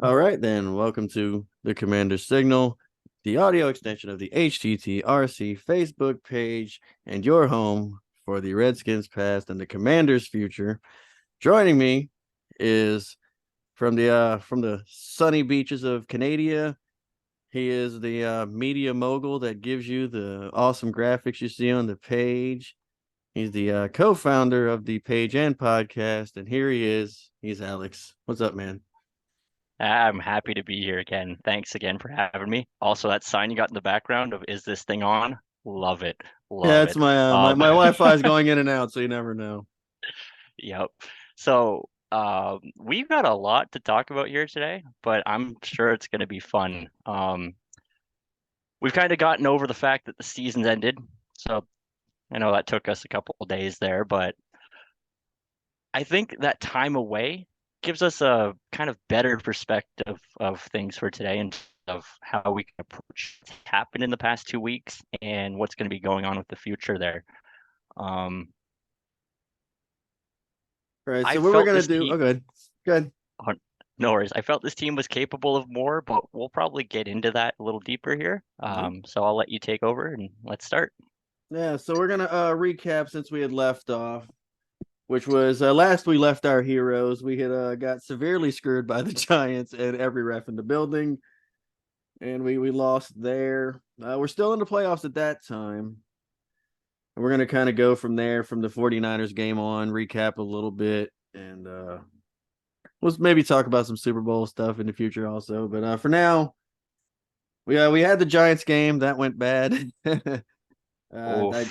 All right, then. Welcome to the Commander Signal, the audio extension of the HTTRC Facebook page, and your home for the Redskins past and the Commanders future. Joining me is from the sunny beaches of Canada. He is the media mogul that gives you the awesome graphics you see on the page. He's the co-founder of the page and podcast, and here he is. He's Alex. What's up, man? I'm happy to be here again. Thanks again for having me. Also, that sign you got in the background of "Is this thing on?" Love it, Yeah, love it's it. my my Wi-Fi is going in and out, so you never know. Yep. So, we've got a lot to talk about here today, but I'm sure it's going to be fun. We've kind of gotten over the fact that the season's ended, so I know that took us a couple of days there, but I think that time away gives us a kind of better perspective of things for today and of how we can approach what's happened in the past 2 weeks and what's going to be going on with the future there. Um, All right, I so what we're felt gonna this do? team, Oh, good, good. oh, no worries. I felt this team was capable of more, but we'll probably get into that a little deeper here. Yeah, So I'll let you take over and let's start. yeah. So we're gonna recap since we had left off, which was last we left our heroes. We had got severely screwed by the Giants and every ref in the building, and we lost there. We're still in the playoffs at that time. And we're gonna kind of go from there, from the 49ers game on, recap a little bit, and we'll maybe talk about some Super Bowl stuff in the future also. But for now, we had the Giants game that went bad. I Oof. that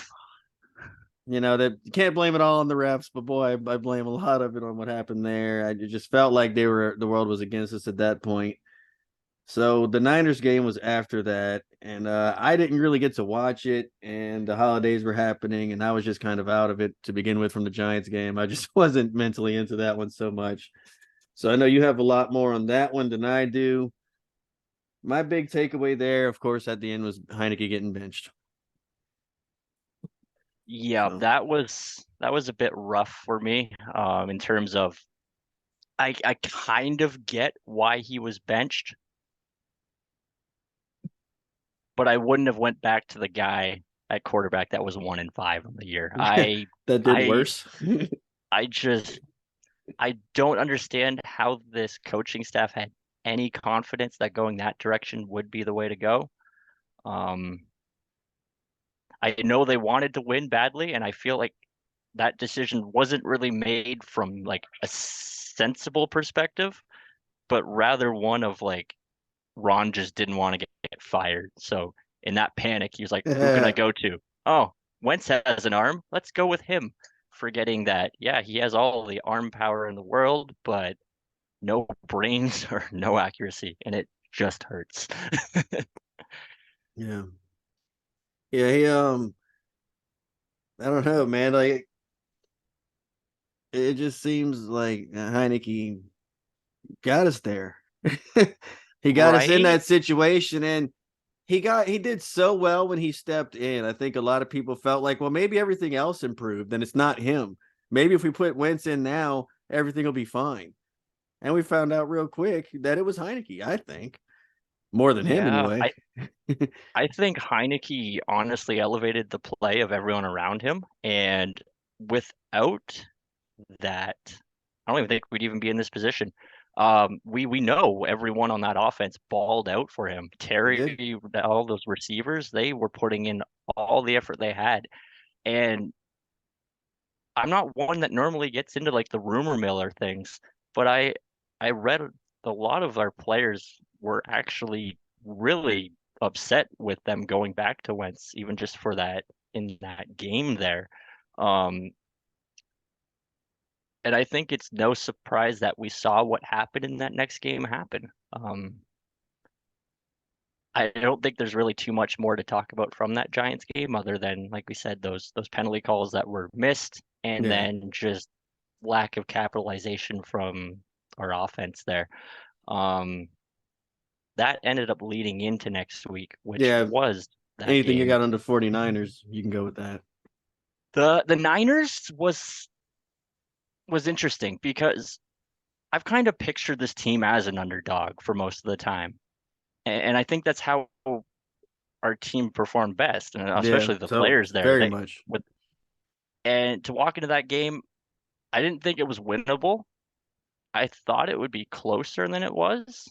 you can't blame it all on the refs, but boy, I blame a lot of it on what happened there. I just felt like the world was against us at that point. So the Niners game was after that, and I didn't really get to watch it, and the holidays were happening, and I was just kind of out of it to begin with from the Giants game. I just wasn't mentally into that one so much. So I know you have a lot more on that one than I do. My big takeaway there, of course, at the end was Heineke getting benched. Yeah, So that was a bit rough for me, in terms of I kind of get why he was benched, but I wouldn't have went back to the guy at quarterback that was 1-5 on the year. that did I worse. I just I don't understand how this coaching staff had any confidence that going that direction would be the way to go. Um, I know they wanted to win badly, and I feel like that decision wasn't really made from like a sensible perspective, but rather one of like Ron just didn't want to get fired. So in that panic, he was like, "Who can I go to? Oh, Wentz has an arm. Let's go with him." Forgetting that, yeah, he has all the arm power in the world, but no brains or no accuracy, and it just hurts. Yeah. Yeah, I don't know, man. Like it just seems like Heineke got us there. He got us in Right? that situation, and he did so well when he stepped in. I think a lot of people felt like, well, maybe everything else improved, and it's not him. Maybe if we put Wentz in now, everything will be fine. And we found out real quick that it was Heineke, I think. More than him Yeah, anyway. I think Heineke honestly elevated the play of everyone around him, and without that, I don't even think we'd even be in this position. We know everyone on that offense balled out for him. They did. Terry, all those receivers, they were putting in all the effort they had. And I'm not one that normally gets into like the rumor mill or things, but I read a lot of our players were actually really upset with them going back to Wentz, even just for that in that game there. Um, and I think it's no surprise that we saw what happened in that next game happen. I don't think there's really too much more to talk about from that Giants game other than, like we said, those penalty calls that were missed and Yeah. then just lack of capitalization from our offense there. Um, that ended up leading into next week, which Yeah. was that Anything you game. got on the 49ers, you can go with that. The Niners was interesting because I've kind of pictured this team as an underdog for most of the time. And I think that's how our team performed best, and Yeah, especially the so players there. very They much. with and to walk into that game, I didn't think it was winnable. I thought it would be closer than it was.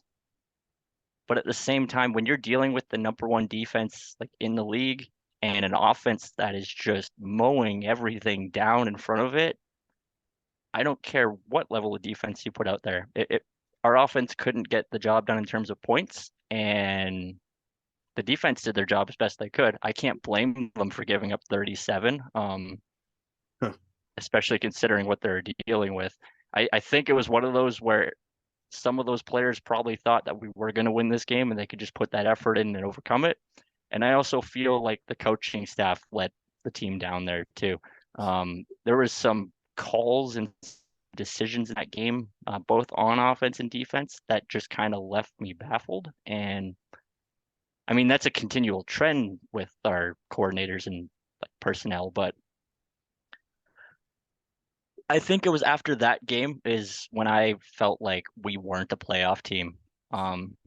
But at the same time, when you're dealing with the number one defense like in the league and an offense that is just mowing everything down in front of it, I don't care what level of defense you put out there. Our offense couldn't get the job done in terms of points, and the defense did their job as best they could. I can't blame them for giving up 37, Huh. especially considering what they're dealing with. I think it was one of those where some of those players probably thought that we were going to win this game and they could just put that effort in and overcome it. And I also feel like the coaching staff let the team down there too. There was some calls and decisions in that game, both on offense and defense, that just kind of left me baffled. And I mean, that's a continual trend with our coordinators and like, personnel, but I think it was after that game is when I felt like we weren't a playoff team, um,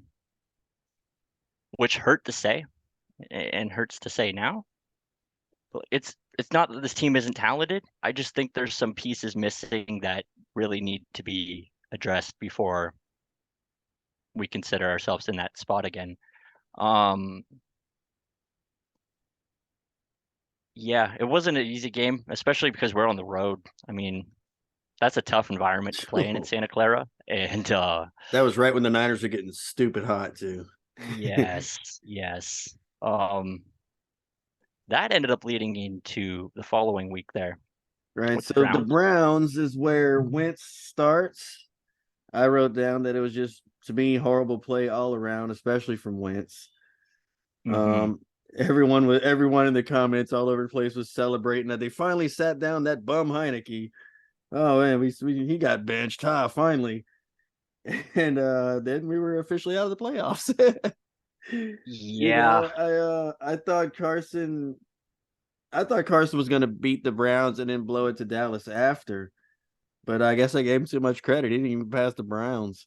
which hurt to say and hurts to say now. But it's not that this team isn't talented. I just think there's some pieces missing that really need to be addressed before we consider ourselves in that spot again. Um, yeah, it wasn't an easy game, especially because we're on the road. I mean, that's a tough environment to play in Santa Clara. And That was right when the Niners were getting stupid hot too. yes, yes. Um, that ended up leading into the following week there Right. with the So the Browns. Browns is where Wentz starts. I wrote down that it was just to me horrible play all around, especially from Wentz. Hmm. Um, everyone in the comments all over the place was celebrating that they finally sat down that bum Heineke. Oh man, he got benched, finally. And then we were officially out of the playoffs. Yeah, I thought Carson was going to beat the Browns and then blow it to Dallas after, but I guess I gave him too much credit. He didn't even pass the Browns.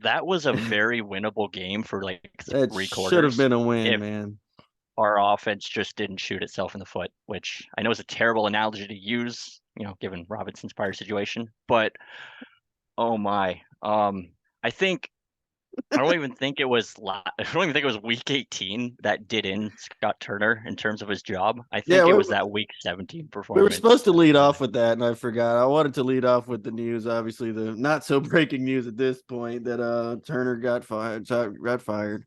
that was a very winnable game for like That three should have quarters been a win, if man. our offense just didn't shoot itself in the foot, which I know is a terrible analogy to use, given Robinson's prior situation, but oh my. I think I don't even think it was week 18 that did in Scott Turner in terms of his job. I Yeah, think it was that week 17 we were supposed performance. to lead off with that, and I forgot. I wanted to lead off with the news, obviously the not so breaking news at this point that Turner got fired. Got fired.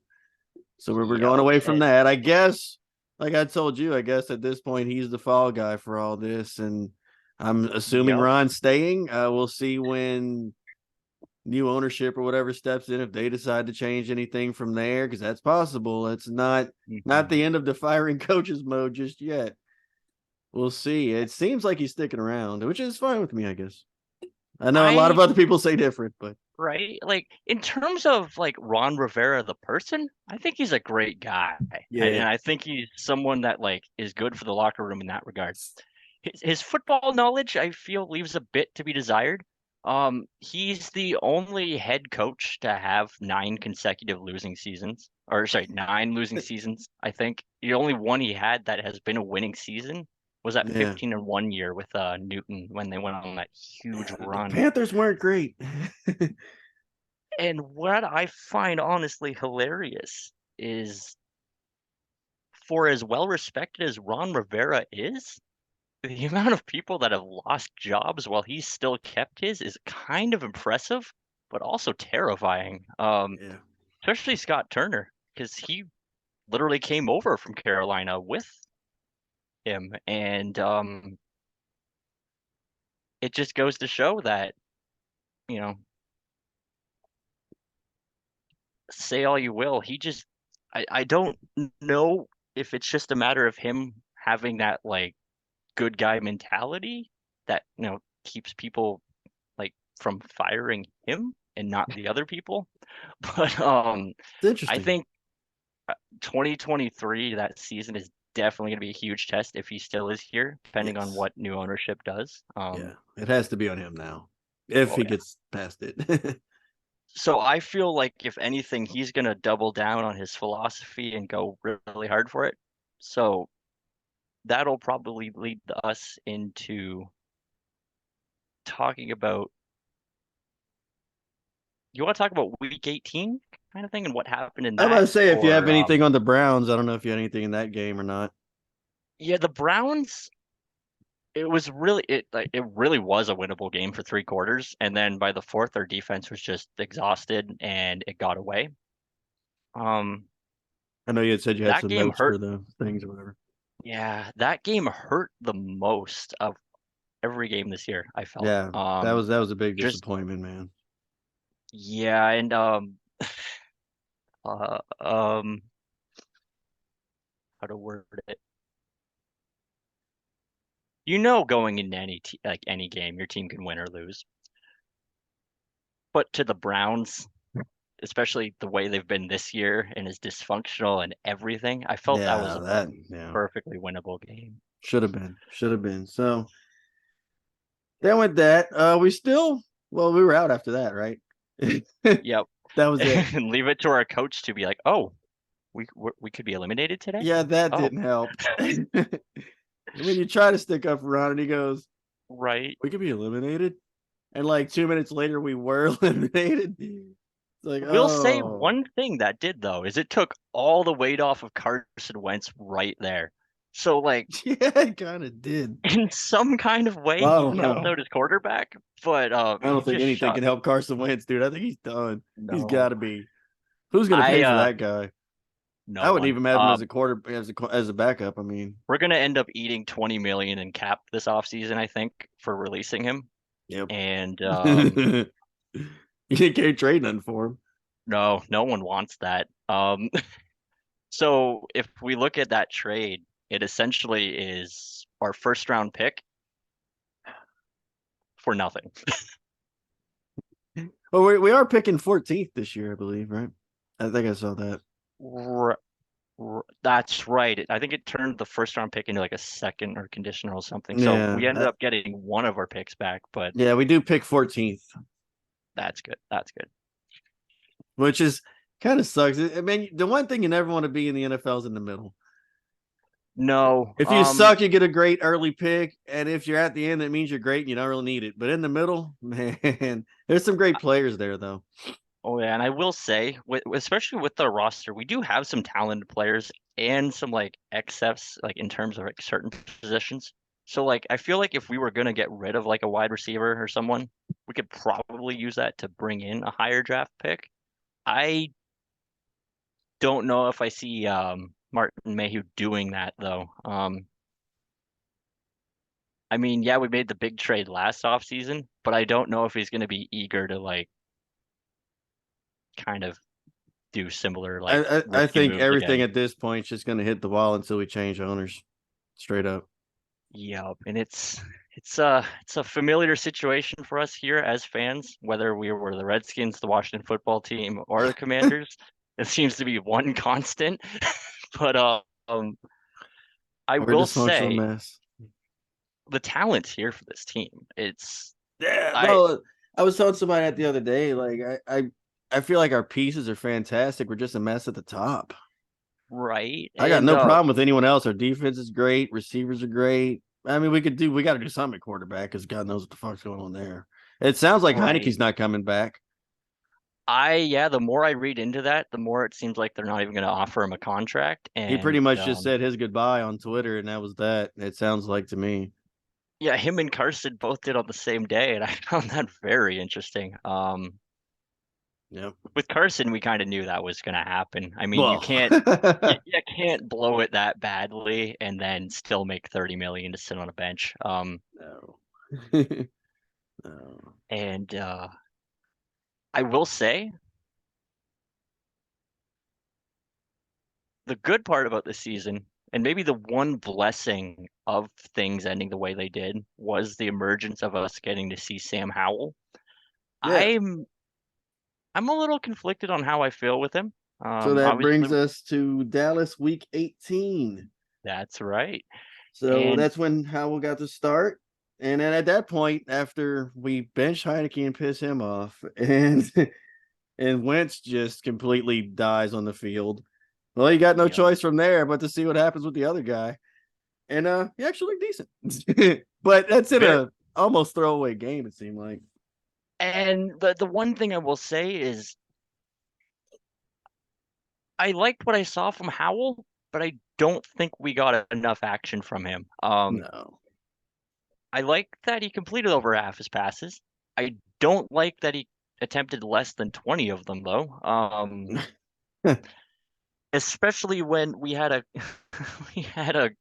So we're going Yep. away from that. I guess, like I told you, I guess at this point he's the fall guy for all this, and I'm assuming Yep. Ron's staying. We'll see when new ownership or whatever steps in if they decide to change anything from there, because that's possible. It's not the Mhm. end of the firing coaches mode just yet. We'll see. It seems like he's sticking around, which is fine with me, I guess. I know a lot of I other people say different, but right? Like in terms of like Ron Rivera the person, I think he's a great guy. And yeah, I think he's someone that like is good for the locker room in that regard. His football knowledge, I feel, leaves a bit to be desired. He's the only head coach to have 9 consecutive losing seasons, or sorry, 9 losing seasons. I think the only one he had that has been a winning season was that yeah. 15-1 year with Newton when they went on that huge The run. Panthers weren't great. And what I find honestly hilarious is for as well respected as Ron Rivera is, the amount of people that have lost jobs while he's still kept his is kind of impressive, but also terrifying. Yeah, Especially Scott Turner, because he literally came over from Carolina with him, and it just goes to show that, you know, say all you will, I don't know if it's just a matter of him having that like good guy mentality that, keeps people like from firing him and not the other people. But it's I interesting. think 2023, that season is definitely going to be a huge test if he still is here, depending on Yes, what new ownership does. yeah, it has to be on him now. if Oh, he yeah. gets past it. So I feel like if anything, he's gonna double down on his philosophy and go really hard for it. So that'll probably lead us into talking about. You want to talk about week 18 kind of thing and what happened in I'm about that? to say, if you have Or anything on the Browns, I don't know if you had anything in that game or not. yeah, the Browns, it really was a winnable game for 3 quarters. And then by the fourth, our defense was just exhausted and it got away. Um, I know you had said you had that some game notes for hurt. the things or whatever. Yeah, that game hurt the most of every game this year, I felt. Yeah, that was a big Just disappointment, man. yeah, and uh um how to word it. Going into any game, your team can win or lose. But to the Browns, especially the way they've been this year and as dysfunctional and everything, I felt that was Yeah, a that yeah perfectly winnable game. should have been. So then with that, we were out after that, right? Yep. That was it. And leave it to our coach to be like, "Oh, we could be eliminated today." Yeah, that Oh, didn't help. When you try to stick up for Ron and he goes, right. "We could be eliminated," and like 2 minutes later, we were eliminated. It's like, We'll say oh, one thing that did though is it took all the weight off of Carson Wentz right there. So like yeah, it kind of did. in some kind of way Well, I he don't helped know. out his quarterback, but I don't he think just anything shot can help Carson Wentz, dude. I think he's done. He's got no. to be. Who's going to I pay for that guy? I No wouldn't one. even have him as a quarter as a backup. I mean, We're gonna end up eating 20 million in cap this offseason, I think, for releasing him. yep. And You can't trade nothing for him. no, no one wants that. So if we look at that trade, it essentially is our first round pick for nothing. Well, we are picking 14th this year, I believe, right? I think I saw that. R That's right. I think it turned the first round pick into like a second or conditional or something. So Yeah, we ended up getting one of our picks back, but yeah, we do pick 14th, that's good. That's good. which is kind of sucks. I mean, the one thing you never want to be in the NFL is in the middle. No, If you suck, you get a great early pick, and if you're at the end, that means you're great and you don't really need it. But in the middle, man, there's some great players there, though. oh yeah, and I will say, especially with the roster, we do have some talented players and some like XFs, like in terms of like certain positions. So like, I feel like if we were gonna get rid of like a wide receiver or someone, we could probably use that to bring in a higher draft pick. I don't know if I see Martin Mayhew doing that though. I mean, yeah, we made the big trade last offseason, but I don't know if he's gonna be eager to like kind of do similar like I risky think moves everything again. at this point is just going to hit the wall until we change owners, straight up. Yep, and it's a familiar situation for us here as fans, whether we were the Redskins, the Washington football team, or the Commanders. It seems to be one constant. But I We're a will dysfunctional say mess. the talent's here for this team. It's Yeah, I no, I was telling somebody that the other day. Like, I feel like our pieces are fantastic. We're just a mess at the top. right, I got and no problem with anyone else. Our defense is great. Receivers are great. I mean, we got to do something at quarterback because God knows what the fuck's going on there. It sounds like right. Heineke's not coming back. Yeah, the more I read into that, the more it seems like they're not even going to offer him a contract. He pretty And much just said his goodbye on Twitter, and that was that. It sounds like to me. yeah, him and Carson both did on the same day, and I found that very interesting. Yep. With Carson, we kind of knew that was going to happen. I mean, Well, you can't blow it that badly and then still make 30 million to sit on a bench. no. No. And I will say the good part about this season, and maybe the one blessing of things ending the way they did, was the emergence of us getting to see Sam Howell. Yeah. I'm I'm a little conflicted on how I feel with him. So that Obviously, brings us to Dallas week 18. that's right. So And that's when Howell got to start. And then at that point, after we bench Heineke and piss him off, and Wentz just completely dies on the field. Well, you got no Yeah. choice from there but to see what happens with the other guy. And he actually looked decent. But that's in Ver a almost throwaway game, it seemed like. and the one thing I will say is I liked what I saw from Howell, but I don't think we got enough action from him. No. I like that he completed over half his passes. I don't like that he attempted less than 20 of them though. Especially when we had a we had a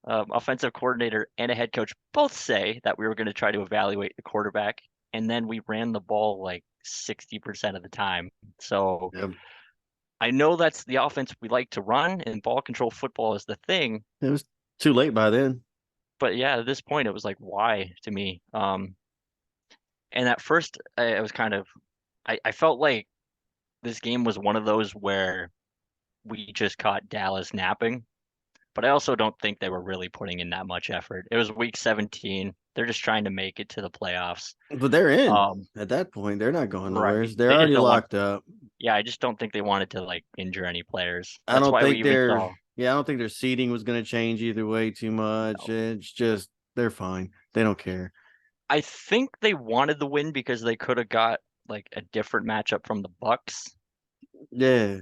offensive coordinator and a head coach both say that we were going to try to evaluate the quarterback, and then we ran the ball like 60% of the time. So Yep. I know that's the offense we like to run, and ball control football is the thing. It was too late by then. But yeah, at this point, it was like, why to me? And at first, I was kind of, I felt like this game was one of those where we just caught Dallas napping. But I also don't think they were really putting in that much effort. It was week 17. They're just trying to make it to the playoffs. But they're in Um, at that point. They're not going nowhere. right. They're They just already don't want, locked up. yeah, I just don't think they wanted to like injure any players. I That's don't why we think even their saw, yeah, I don't think their seating was going to change either way too much. no. It's just they're fine. They don't care. I think they wanted the win because they could have got like a different matchup from the Bucks. Yeah.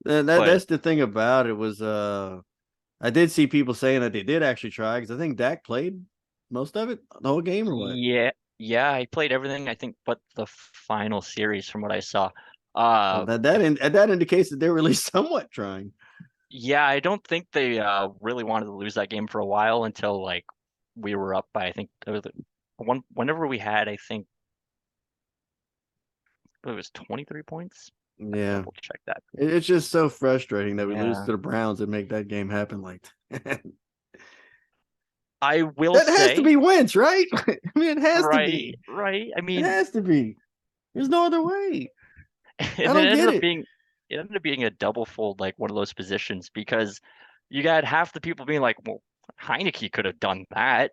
But That's the thing about it was I did see people saying that they did actually try because I think Dak played most of it, the whole game or what? yeah, yeah, I played everything I think but the final series from what I saw. Well, Uh, that indicates that they're really somewhat trying. Yeah, I don't think they really wanted to lose that game for a while until like we were up by I think it was whenever we had I think it was 23 points. I have to Yeah. double check that. It's just so frustrating that we lose Yeah. to the Browns and make that game happen like that. I will That has to say, be Wentz, right? I mean, it has to right, be. right. I It mean, has to be. There's no other way. I and don't get it. it ended up being a double fold like one of those positions because you got half the people being like, well, Heineke could have done that.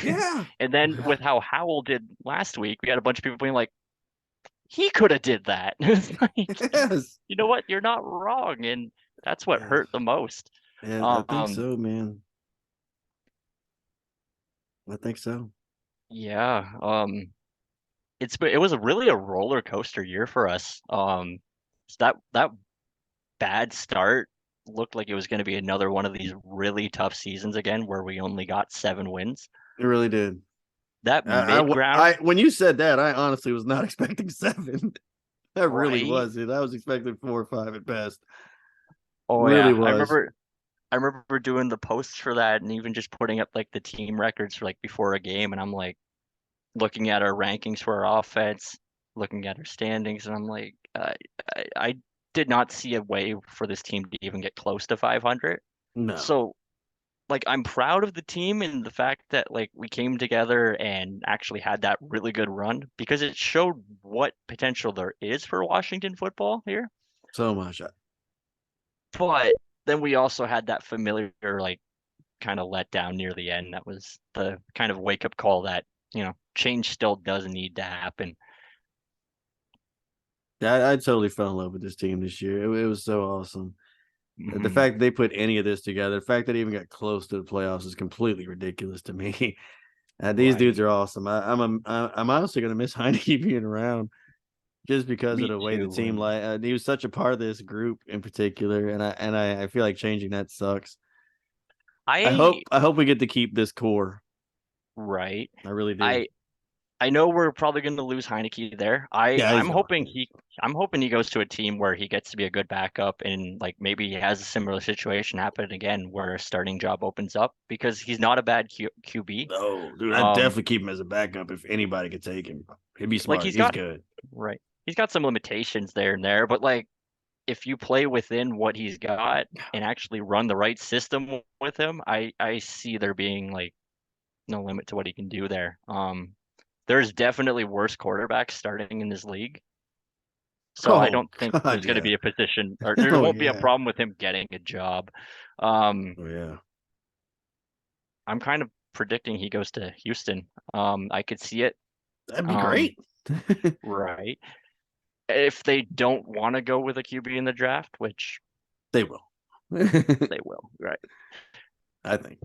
Yeah. And then with how Howell did last week, we had a bunch of people being like, he could have did that. It's like, Yes. you know what? You're not wrong, and that's what Yeah. hurt the most. Yeah, I think Um, so, man. I think so. yeah. It was really a roller coaster year for us. So that bad start looked like it was going to be another one of these really tough seasons again, where we only got 7 wins. It really did. That mid ground, When you said that, I honestly was not expecting seven. I really right? wasn't. I was expecting 4 or 5 at best. Oh Really yeah, was. I remember doing the posts for that and even just putting up like the team records for like before a game, and I'm like looking at our rankings for our offense, looking at our standings, and I'm like, I did not see a way for this team to even get close to 500. No. So, like, I'm proud of the team and the fact that like we came together and actually had that really good run because it showed what potential there is for Washington football here. So much. But then we also had that familiar like kind of let down near the end. That was the kind of wake up call that, change still does need to happen. I totally fell in love with this team this year. It was so awesome. The Mhm. fact that they put any of this together, the fact that they even got close to the playoffs is completely ridiculous to me. These dudes Right. are awesome. I'm honestly gonna miss Heineke being around just because of Me the way the too. team like he was such a part of this group in particular, and I feel like changing that sucks. I I hope we get to keep this core. right. I really do. I I know we're probably going to lose Heineke there. Yeah, he's gone. I'm hoping he goes to a team where he gets to be a good backup and like maybe he has a similar situation happen again where a starting job opens up because he's not a bad QB. Oh, dude, I'd Um, definitely keep him as a backup if anybody could take him. He'd be like smart. He's good. right. He's got some limitations there and there, but like if you play within what he's got and actually run the right system with him, I see there being like no limit to what he can do there. There's definitely worse quarterbacks starting in this league. So I Oh don't think God, there's going to yeah. be a position or there Oh won't be a yeah. problem with him getting a job. Um, Oh yeah. I'm kind of predicting he goes to Houston. I could see it. That'd be Um, great. right. If they don't want to go with a QB in the draft, which They will. they will, right? I think.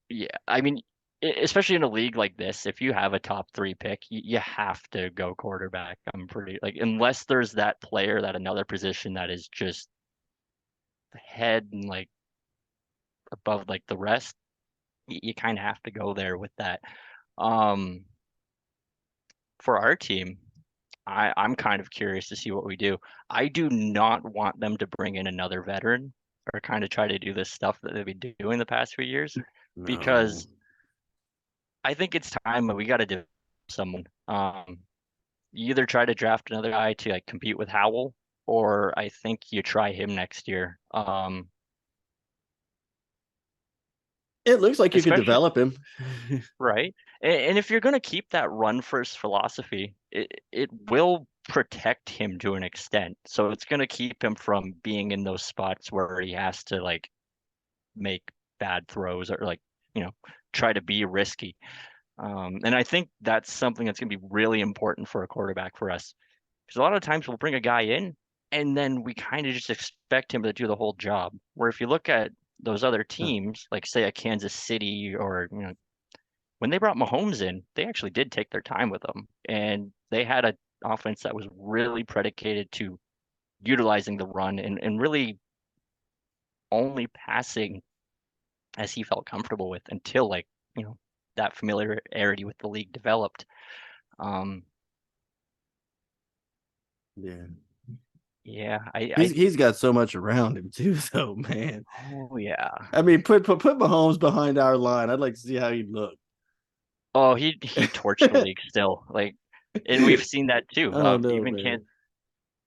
Yeah, I mean, especially in a league like this, if you have a top three pick, you have to go quarterback. I'm pretty like, unless there's that player that another position that is just head and like above like the rest, you kind of have to go there with that. Um, for our team, I'm kind of curious to see what we do. I do not want them to bring in another veteran or kind of try to do this stuff that they've been doing the past few years No. because I think it's time that we got to do someone. You either try to draft another guy to like compete with Howell, or I think you try him next year. It looks like you could Especially develop him. right. And if you're going to keep that run first philosophy, it will protect him to an extent. So it's going to keep him from being in those spots where he has to like make bad throws or like, you know, try to be risky. And I think that's something that's going to be really important for a quarterback for us. Because a lot of times we'll bring a guy in and then we kind of just expect him to do the whole job. Where if you look at those other teams, like say a Kansas City or when they brought Mahomes in, they actually did take their time with him, and they had a offense that was really predicated to utilizing the run and really only passing as he felt comfortable with until like that familiarity with the league developed. Um, Yeah. yeah, He's got so much around him too, so man. oh yeah. I mean, put Mahomes behind our line. I'd like to see how he'd look. Oh, he torched the league still. Like, and we've seen that too. Oh no, Even can't.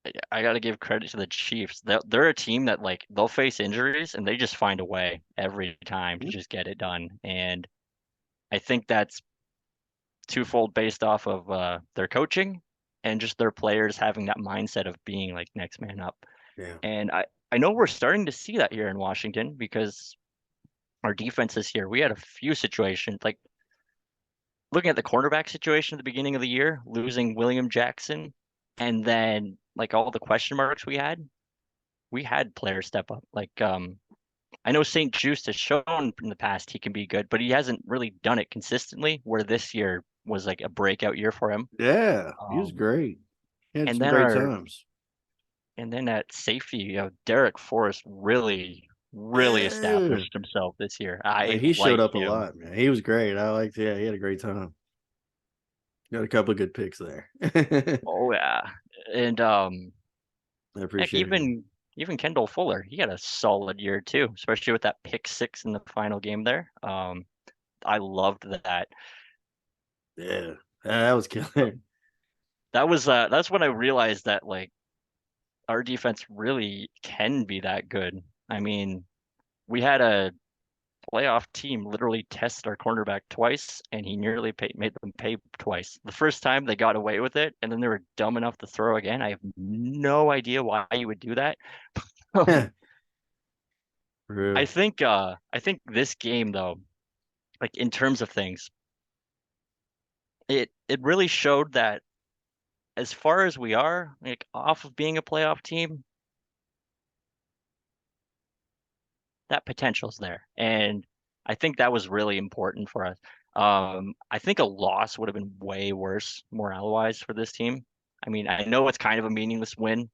man. I got to give credit to the Chiefs. They're a team that like they'll face injuries and they just find a way every time to just get it done. And I think that's twofold based off of their coaching and just their players having that mindset of being like next man up. Yeah. And I know we're starting to see that here in Washington because our defense this year, we had a few situations like looking at the cornerback situation at the beginning of the year, losing William Jackson, and then like all the question marks we had players step up. Like I know St. Juste has shown in the past he can be good, but he hasn't really done it consistently. Where this year was like a breakout year for him. Yeah. He was Um, great. He had and some then great our times. and then at safety, Derek Forrest really Yeah. established himself this year. Like, I he showed like up a him. lot, man. He was great. I liked, yeah, he had a great time. Got a couple of good picks there. I Oh yeah, and heck, appreciate him. even Kendall Fuller, he had a solid year too, especially with that pick six in the final game there. I loved that. Yeah. That was killer. That's when I realized that like our defense really can be that good. I mean, we had a playoff team literally test our cornerback twice, and he nearly made them pay twice. The first time they got away with it, and then they were dumb enough to throw again. I have no idea why you would do that. True. I think this game though, like in terms of things, it really showed that as far as we are, like off of being a playoff team, that potential's there. And I think that was really important for us. I think a loss would have been way worse morale-wise for this team. I mean, I know it's kind of a meaningless win,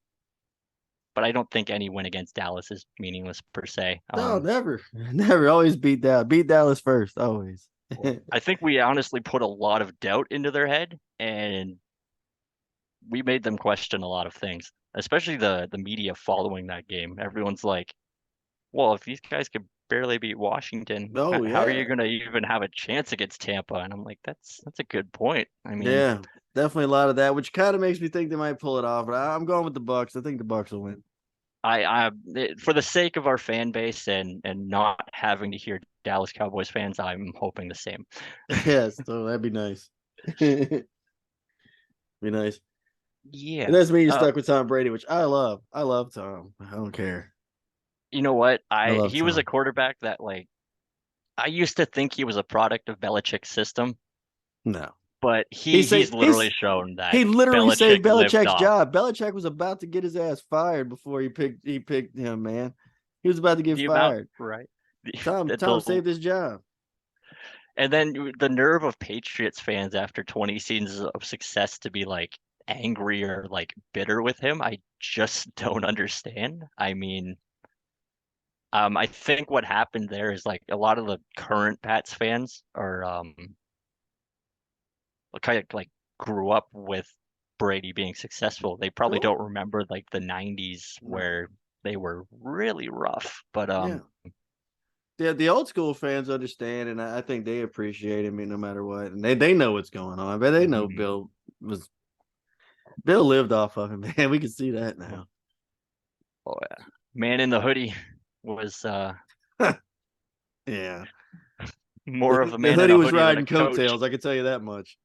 but I don't think any win against Dallas is meaningless per se. No, never. Never. Always beat Dallas. Beat Dallas first. Always. I think we honestly put a lot of doubt into their head, and we made them question a lot of things, especially the media following that game. Everyone's like, well, if these guys could barely beat Washington, Oh, how are yeah. you going to even have a chance against Tampa? And I'm like, that's a good point. I mean, Yeah. Definitely a lot of that, which kind of makes me think they might pull it off. But I'm going with the Bucks. I think the Bucks will win. for the sake of our fan base and not having to hear Dallas Cowboys fans, I'm hoping the same. Yes, so that'd be nice. Be nice. And Yeah. that's me. You're stuck with Tom Brady, which I love. I love Tom. I don't care. You know what? I I love He was a Tom. quarterback that like I used to think he was a product of Belichick's system, No. but He he's say literally shown that he literally Belichick saved lived Belichick's off. job. Belichick was about to get his ass fired before he picked him, man. He was about to get The amount, fired. right? Tom The, Tom the saved his job. and then the nerve of Patriots fans after 20 seasons of success to be like angry or like bitter with him, I just don't understand. I mean, I think what happened there is like a lot of the current Pats fans are kind of like grew up with Brady being successful. They probably Sure. don't remember like the 90s No. where they were really rough. But Yeah. The old school fans understand, and I think they appreciate him no matter what, and they know what's going on. But they know mhm. Bill lived off of him, man. We can see that now. Oh yeah. Man in the hoodie was Yeah, more of a the man in hoodie a was hoodie than a riding coach. coattails. I can tell you that much.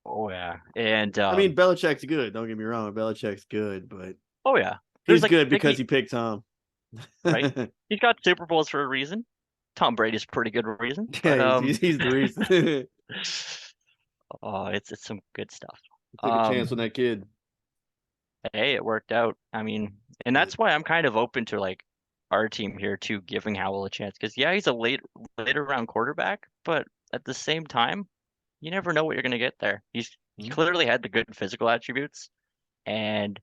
Oh yeah. And I mean, Belichick's good. Don't get me wrong, Belichick's good, but oh yeah. There's he's good like because he picked Tom. right? Yeah, He's got Super Bowls for a reason. Tom Brady's a pretty good reason. But he's the reason. He oh, it's some good stuff. took a chance on Um, that kid. hey, it worked out. I mean, and Did that's why I'm kind of open to like our team here too, giving Howell a chance. Because yeah, he's a later round quarterback, but at the same time, you never know what you're gonna get there. He clearly had the good physical attributes, and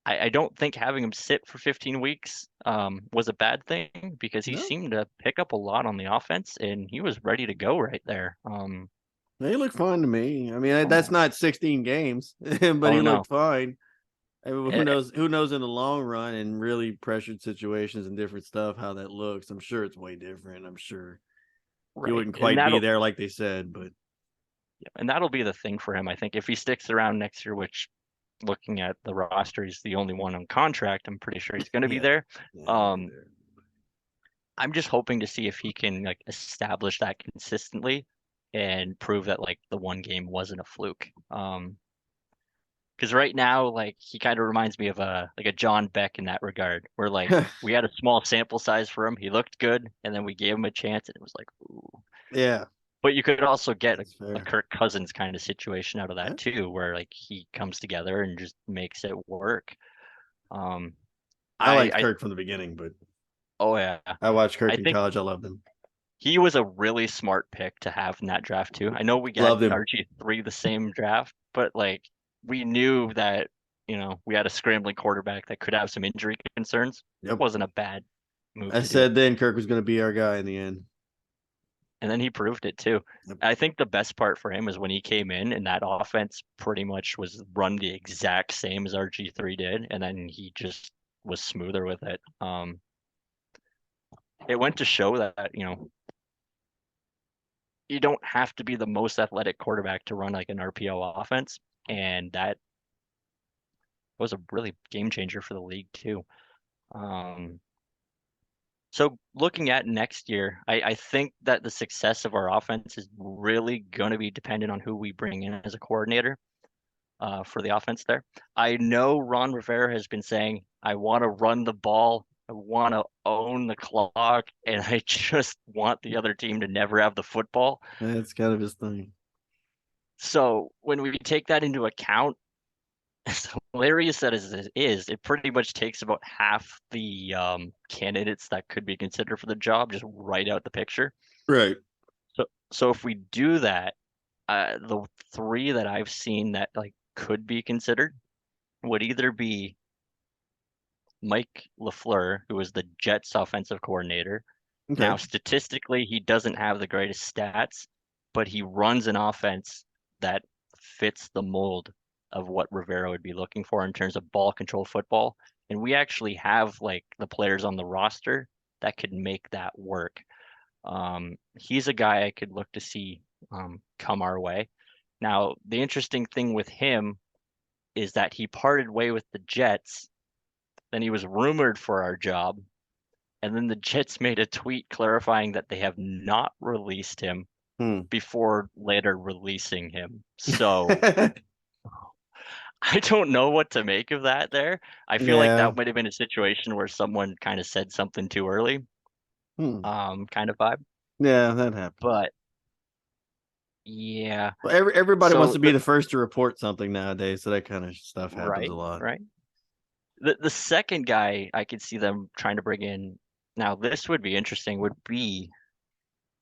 I don't think having him sit for 15 weeks was a bad thing because he No, seemed to pick up a lot on the offense and he was ready to go right there. he looked fine to me. I mean, that's Oh, not 16 games, but oh he no. looked fine. I mean, who Eh, knows? Who knows in the long run in really pressured situations and different stuff how that looks. I'm sure it's way different. I'm sure he right. wouldn't quite be there like they said, but And that'll be the thing for him. I think if he sticks around next year, which looking at the roster, he's the only one on contract. I'm pretty sure he's going to be yeah, there. yeah, he'll be Um, there. I'm just hoping to see if he can like establish that consistently and prove that like the one game wasn't a fluke. Because right now, like he kind of reminds me of a John Beck in that regard, where like we had a small sample size for him, he looked good, and then we gave him a chance, and it was like, ooh. Yeah, But you could also get that's a fair. Kirk Cousins kind of situation out of Yeah, that too, where like he comes together and just makes it work. Um, I liked I Kirk from the beginning, but oh yeah, I watched I Kirk in think college. I loved him. he was a really smart pick to have in that draft too. I know we got Loved him. RG3 the same draft, but like we knew that, we had a scrambling quarterback that could have some injury concerns. Yep. Wasn't a bad move I to do. said then Kirk was going to be our guy in the end. And then he proved it too. Yep. I think the best part for him is when he came in and that offense pretty much was run the exact same as RG3 did, and then he just was smoother with it. It went to show that, you don't have to be the most athletic quarterback to run like an RPO offense, and that was a really game changer for the league too. Um, so looking at next year, I think that the success of our offense is really going to be dependent on who we bring in as a coordinator for the offense there. I know Ron Rivera has been saying, I want to run the ball. I want to own the clock, and I just want the other team to never have the football. That's kind of his thing. So when we take that into account, as hilarious as it is, it pretty much takes about half the candidates that could be considered for the job just right out the picture. Right. So if we do that, the three that I've seen that like could be considered would either be Mike LaFleur, who is the Jets offensive coordinator. Okay. Now, statistically, he doesn't have the greatest stats, but he runs an offense that fits the mold of what Rivera would be looking for in terms of ball control football. And we actually have like the players on the roster that could make that work. He's a guy I could look to see come our way. Now, the interesting thing with him is that he parted way with the Jets, then he was rumored for our job, and then the Jets made a tweet clarifying that they have not released him Hmm. before later releasing him. So I don't know what to make of that there. I feel like Yeah. that might have been a situation where someone kind of said something too early. kind of vibe. Yeah, that happens. But yeah, Well, everybody wants so to be the first to report something nowadays, so that kind of stuff happens a right, lot. right. The second guy I could see them trying to bring in, now this would be interesting, would be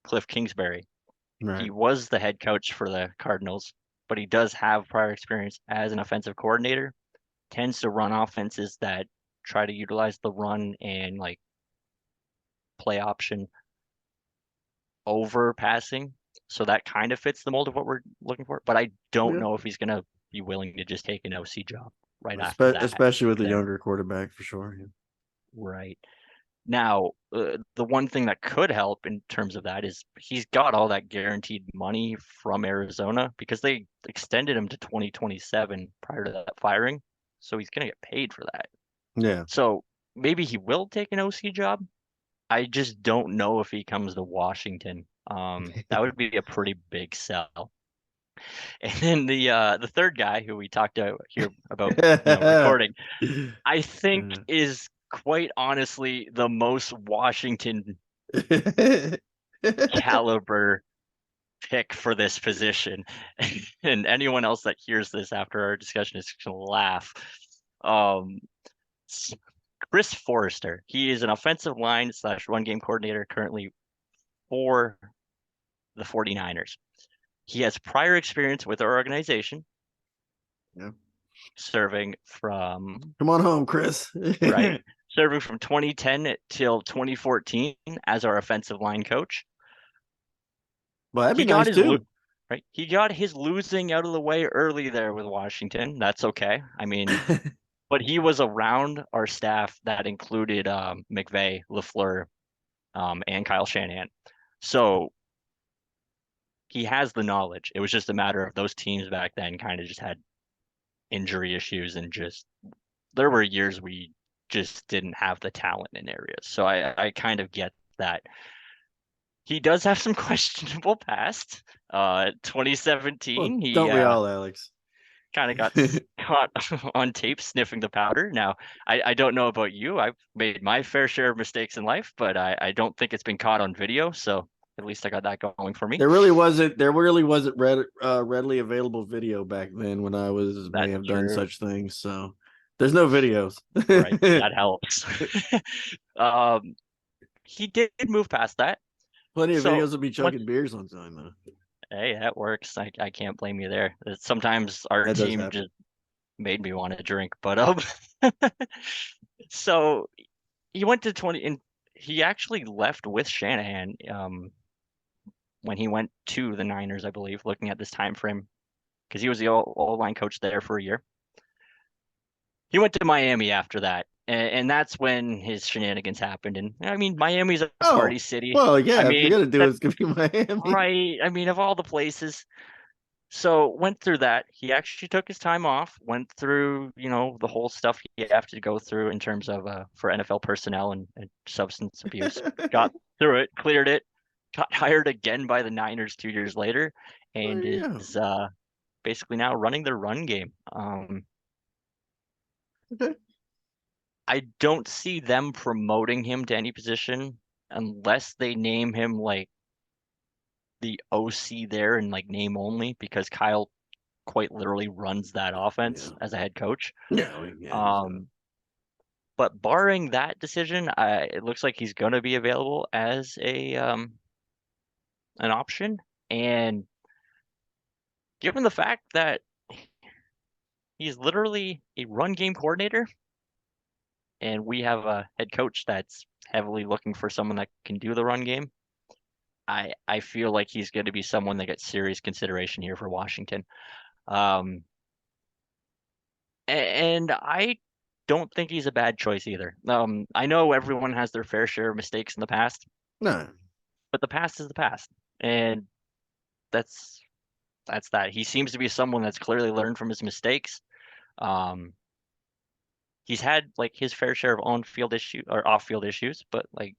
Cliff Kingsbury. Right. He was the head coach for the Cardinals, but he does have prior experience as an offensive coordinator, tends to run offenses that try to utilize the run and like play option over passing. So that kind of fits the mold of what we're looking for. But I don't Yeah. know if he's gonna be willing to just take an OC job right after that. Especially with a Then younger quarterback for sure. Yeah. right. Now, the one thing that could help in terms of that is he's got all that guaranteed money from Arizona because they extended him to 2027 prior to that firing. So he's going to get paid for that. Yeah. So maybe he will take an OC job. I just don't know if he comes to Washington. That would be a pretty big sell. And then the third guy who we talked here about, recording, I think is quite honestly the most Washington caliber pick for this position. And anyone else that hears this after our discussion is going to laugh. Um, Chris Forrester. He is an offensive line slash run game coordinator currently for the 49ers. He has prior experience with our organization. Yeah. Serving from Come on home, Chris. right, serving from 2010 till 2014 as our offensive line coach. Well, that'd be He got nice his too. right. He got his losing out of the way early there with Washington. That's okay. I mean, but he was around our staff that included McVay, LaFleur, and Kyle Shanahan. So he has the knowledge. It was just a matter of those teams back then kind of just had injury issues and just there were years we just didn't have the talent in areas. So I kind of get that. He does have some questionable past. Well, 2017, he don't we all, Alex? kind of got caught on tape sniffing the powder. Now, I don't know about you. I've made my fair share of mistakes in life, but I don't think it's been caught on video. So at least I got that going for me. There really wasn't readily available video back then when I may That's have done true. such things. So there's no videos. Right. That helps. um, he did move past that. Plenty of So videos of me once chugging beers on time though. hey, that works. I can't blame you there. Sometimes our That does team happen. just made me want to drink, but so he went to 20 and he actually left with Shanahan when he went to the Niners, I believe, looking at this time frame because he was the all line coach there for a year. He went to Miami after that, and that's when his shenanigans happened. And I mean, Miami's a Oh, party city. well, I yeah. If you're mean, gonna do it, that it's gonna be Miami. right. I mean, of all the places. So went through that. He actually took his time off, went through, the whole stuff you have to go through in terms of for NFL personnel and substance abuse. Got through it, cleared it, got hired again by the Niners 2 years later, There and you go. is basically now running their run game. Okay. I don't see them promoting him to any position unless they name him like the OC there and like name only because Kyle quite literally runs that offense Yeah. as a head coach. Yeah. Um, but barring that decision, it looks like he's going to be available as a an option. And given the fact that he's literally a run game coordinator, and we have a head coach that's heavily looking for someone that can do the run game, I feel like he's going to be someone that gets serious consideration here for Washington. Um, and I don't think he's a bad choice either. I know everyone has their fair share of mistakes in the past, No. but the past is the past, and that's that's that. He seems to be someone that's clearly learned from his mistakes. Um, he's had like his fair share of on-field issue or off-field issues, but like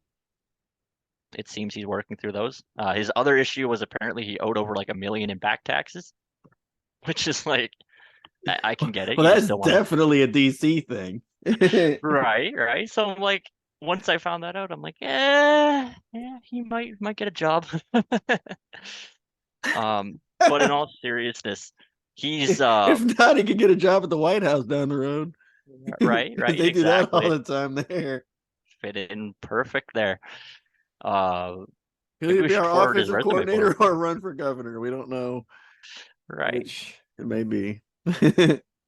it seems he's working through those. His other issue was apparently he owed over like $1 million in back taxes, which is like I can get it. Well, You just that's don't want to. definitely a DC thing. Right, right. So I'm like, once I found that out, I'm like, yeah, he might get a job. But in all seriousness, he's If not, he could get a job at the White House down the road. right, Because right, they do that all exactly. the time there. Fit in perfect there. Uh, He'll maybe either we be should our forward his offensive resume for him. coordinator or run for governor. We don't know Right. which it may be.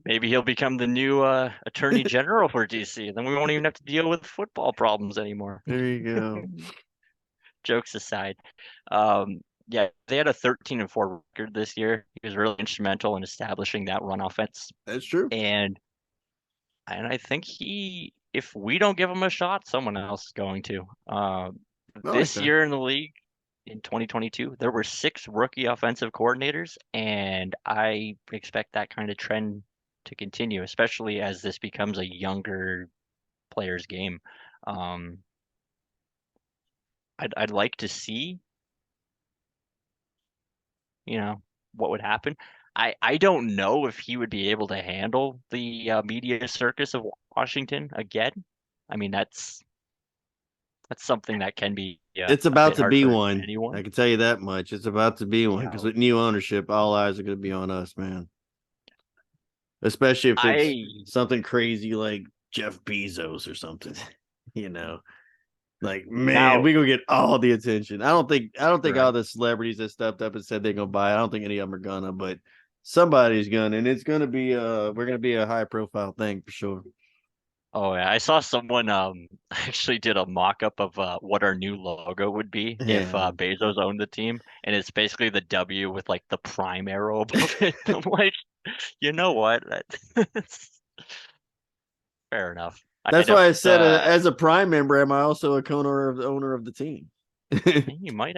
Maybe he'll become the new attorney general for DC. Then we won't even have to deal with football problems anymore. There you go. Jokes aside. Um, yeah, they had a 13-4 record this year. He was really instrumental in establishing that run offense. That's true. And I think if we don't give him a shot, someone else is going to. I like This that. year in the league, in 2022, there were 6 rookie offensive coordinators, and I expect that kind of trend to continue, especially as this becomes a younger player's game. Um, I'd like to see, what would happen. I don't know if he would be able to handle the media circus of Washington again. I mean, that's something that can be It's a about bit to hard be for one. I anyone. can tell you that much. It's about to be one because Yeah, with new ownership, all eyes are going to be on us, man. Especially if it's I something crazy like Jeff Bezos or something. You know, like man, now we gonna get all the attention. I don't think all right. the celebrities that stepped up and said they're gonna buy it. I don't think any of them are gonna, but somebody's gonna, and it's gonna be we're gonna be a high profile thing for sure. Oh yeah, I saw someone actually did a mock-up of what our new logo would be if Yeah, Bezos owned the team, and it's basically the W with like the prime arrow above it. I'm like, you know what? Fair enough. I that's why I don't. said as a Prime member, am I also a co-owner of the team? You might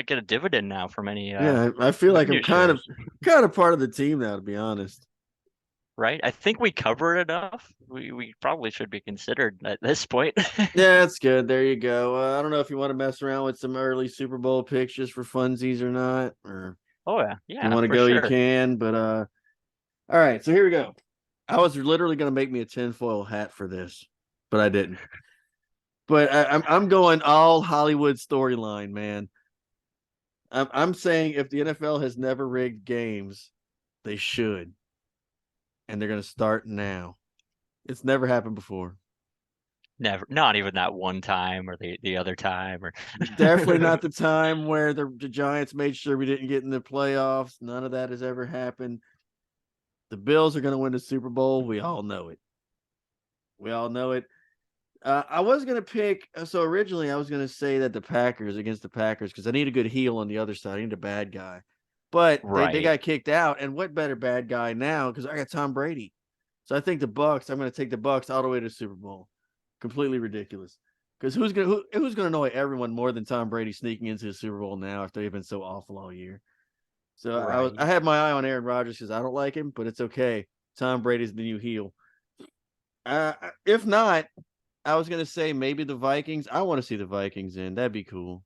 get a dividend now from any Yeah, I feel like I'm revenue kind of shares, kind of part of the team now, to be honest. right? I think we covered enough. We probably should be considered at this point. Yeah, that's good. There you go. I don't know if you want to mess around with some early Super Bowl pictures for funsies or not, or Oh yeah, if you yeah, want to for go, you sure. can. But all right. So here we go. I was literally going to make me a tinfoil hat for this, but I didn't. But I'm going all Hollywood storyline, man. I'm saying if the NFL has never rigged games, they should, and they're going to start now. It's never happened before. Never, not even that one time or the other time or Definitely not the time where the Giants made sure we didn't get in the playoffs. None of that has ever happened. The Bills are going to win the Super Bowl. We all know it. We all know it. I was going to pick. So originally, I was going to say that the Packers against the Packers because I need a good heel on the other side. I need a bad guy. But they right. got kicked out. And what better bad guy now? Because I got Tom Brady. So I think the Bucks. I'm going to take the Bucks all the way to the Super Bowl. Completely ridiculous. Because who's gonna annoy everyone more than Tom Brady sneaking into the Super Bowl now after they've been so awful all year? So I Right. had my eye on Aaron Rodgers because I don't like him, but it's okay. Tom Brady's the new heel. If not, I was gonna say maybe the Vikings. I want to see the Vikings in. That'd be cool.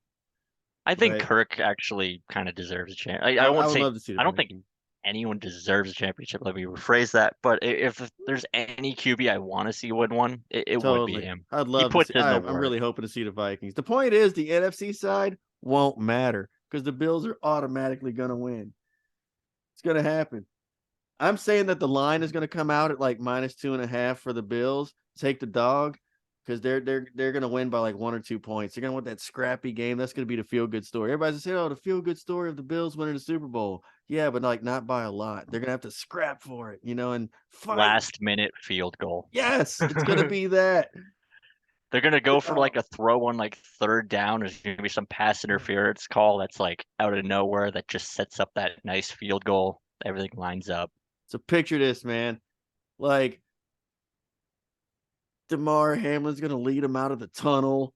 I think But Kirk actually kind of deserves a chance. I I won't would say love to see the I don't think Vikings. anyone deserves a championship. Let me rephrase that. But if there's any QB I want to see win one, it would be Totally. him. I'd He love to see. puts in the I'm work. really hoping to see the Vikings. The point is, the NFC side won't matter because the Bills are automatically gonna win. It's gonna happen. I'm saying that the line is going to come out at like -2.5 for the Bills. Take the dog because they're going to win by like 1 or 2 points. They're going to want that scrappy game. That's going to be the feel good story. Everybody's saying, "Oh, the feel good story of the Bills winning the Super Bowl." Yeah, but like not by a lot. They're going to have to scrap for it, and fight. Last minute field goal. Yes, it's going to be that. They're gonna go for like Oh, a throw on like third down. There's gonna be some pass interference call that's like out of nowhere that just sets up that nice field goal. Everything lines up. so picture this, man. Like DeMar Hamlin's going to lead them out of the tunnel.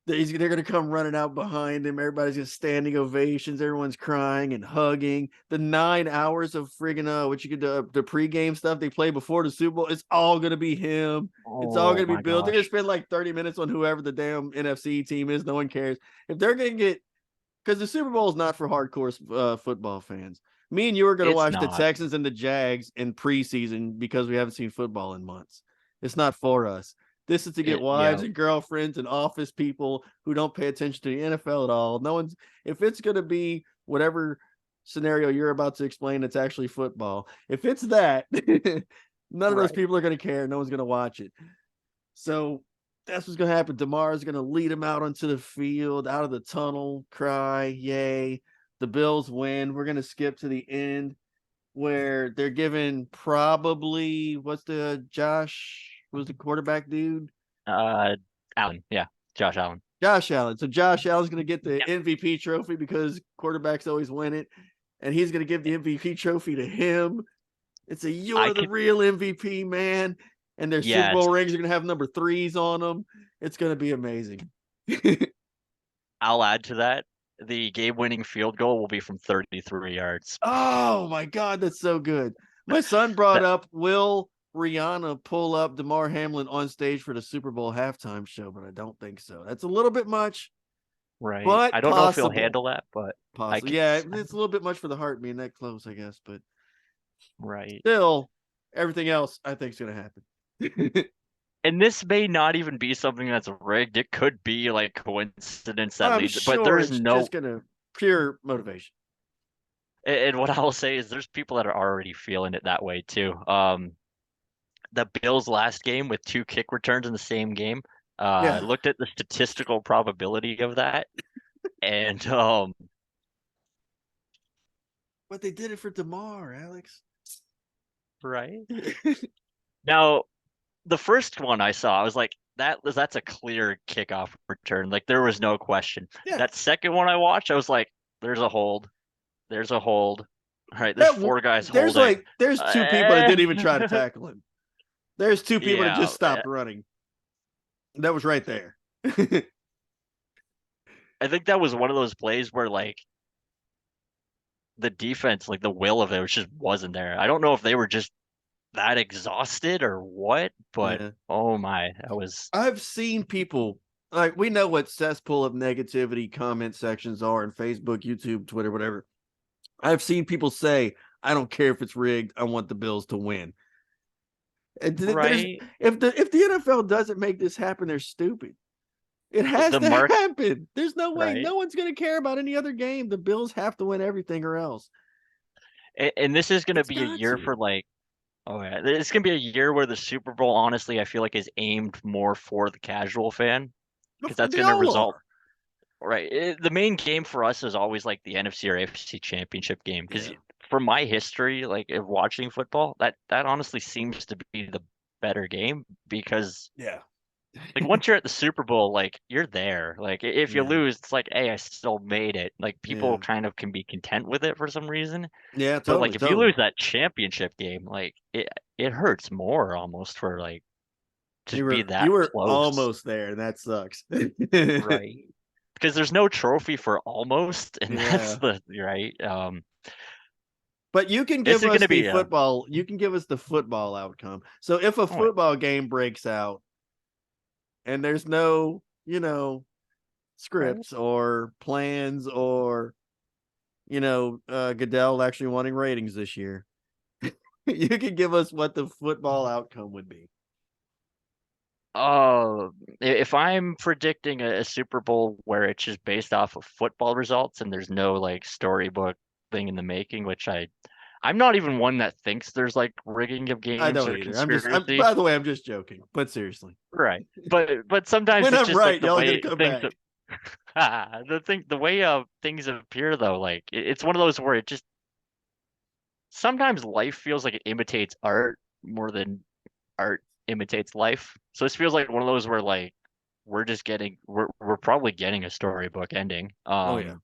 They're going to come running out behind him. Everybody's just standing ovations. Everyone's crying and hugging. The 9 hours of friggin' what you could do, the pregame stuff they play before the Super Bowl, it's all going to be him. It's all Oh going to be my built. They're going to gosh. spend like 30 minutes on whoever the damn NFC team is. No one cares. If they're going to get, because the Super Bowl is not for hardcore football fans. Me and you are going to It's watch the not. Texans and the Jags in preseason because we haven't seen football in months. It's not for us. This is to get wives and girlfriends and office people who don't pay attention to the NFL at all. No one's, if it's going to be whatever scenario you're about to explain, it's actually football. If it's that, none of those people are going to care. No one's going to watch it. So that's what's going to happen. Damar's going to lead him out onto the field, out of the tunnel, cry, yay. The Bills win. We're going to skip to the end where they're given probably, what's the was the quarterback dude? Allen. Yeah. Josh Allen. Josh Allen. So Josh Allen's going to get the MVP trophy because quarterbacks always win it. And he's going to give the MVP trophy to him. It's you're the real MVP, man. And their Super Bowl rings are going to have number 3s on them. It's going to be amazing. I'll add to that. The game-winning field goal will be from 33 yards. Oh, my God. That's so good. My son brought up, will Rihanna pull up Damar Hamlin on stage for the Super Bowl halftime show? But I don't think so. That's a little bit much. Right. But I don't know if he'll handle that, but possible. Yeah, it's a little bit much for the heart being that close, I guess. But still, everything else I think is going to happen. And this may not even be something that's rigged. It could be like coincidence that leads, sure but there's it's no just gonna pure motivation. And what I'll say is there's people that are already feeling it that way too. The Bills' last game with 2 kick returns in the same game. Looked at the statistical probability of that, and but they did it for Damar, Alex. Right now. The first one I saw, I was like, that's a clear kickoff return. Like there was no question. Yeah. That second one I watched, I was like, there's a hold. There's a hold. All right, there's 4 guys holding. There's 2 people that didn't even try to tackle him. There's 2 people that just stopped running. That was right there. I think that was one of those plays where like the defense, like the will of it just wasn't there. I don't know if they were just that exhausted or what, but oh my, I've seen people, like, we know what cesspool of negativity comment sections are in Facebook, YouTube, Twitter, whatever. I've seen people say, I don't care if it's rigged, I want the Bills to win. And if the NFL doesn't make this happen, they're stupid. It has to happen. There's no way. No one's going to care about any other game. The Bills have to win everything or else. And this is going to be a year for like, oh yeah, it's gonna be a year where the Super Bowl, honestly, I feel like is aimed more for the casual fan because that's gonna result. Right, the main game for us is always like the NFC or AFC Championship game because from my history, like of watching football, that honestly seems to be the better game because like once you're at the Super Bowl, like you're there. Like if you lose, it's like, hey, I still made it. Like people kind of can be content with it for some reason. Yeah, but like if you lose that championship game, like it hurts more almost for like to be that you were close. Almost there, and that sucks. Right. Because there's no trophy for almost, and that's the right. But you can give us the football. You can give us the football outcome. So if a football game breaks out, and there's no, scripts or plans or, Goodell actually wanting ratings this year, you can give us what the football outcome would be. Oh, if I'm predicting a Super Bowl where it's just based off of football results and there's no like storybook thing in the making, which I'm not even one that thinks there's like rigging of games. I don't either. Conspiracy. By the way, I'm just joking, but seriously. Right. But sometimes when it's I'm just right, like the y'all way gonna come things back. the way things appear though, like it's one of those where it just sometimes life feels like it imitates art more than art imitates life. So this feels like one of those where like we're probably getting a storybook ending. Oh yeah.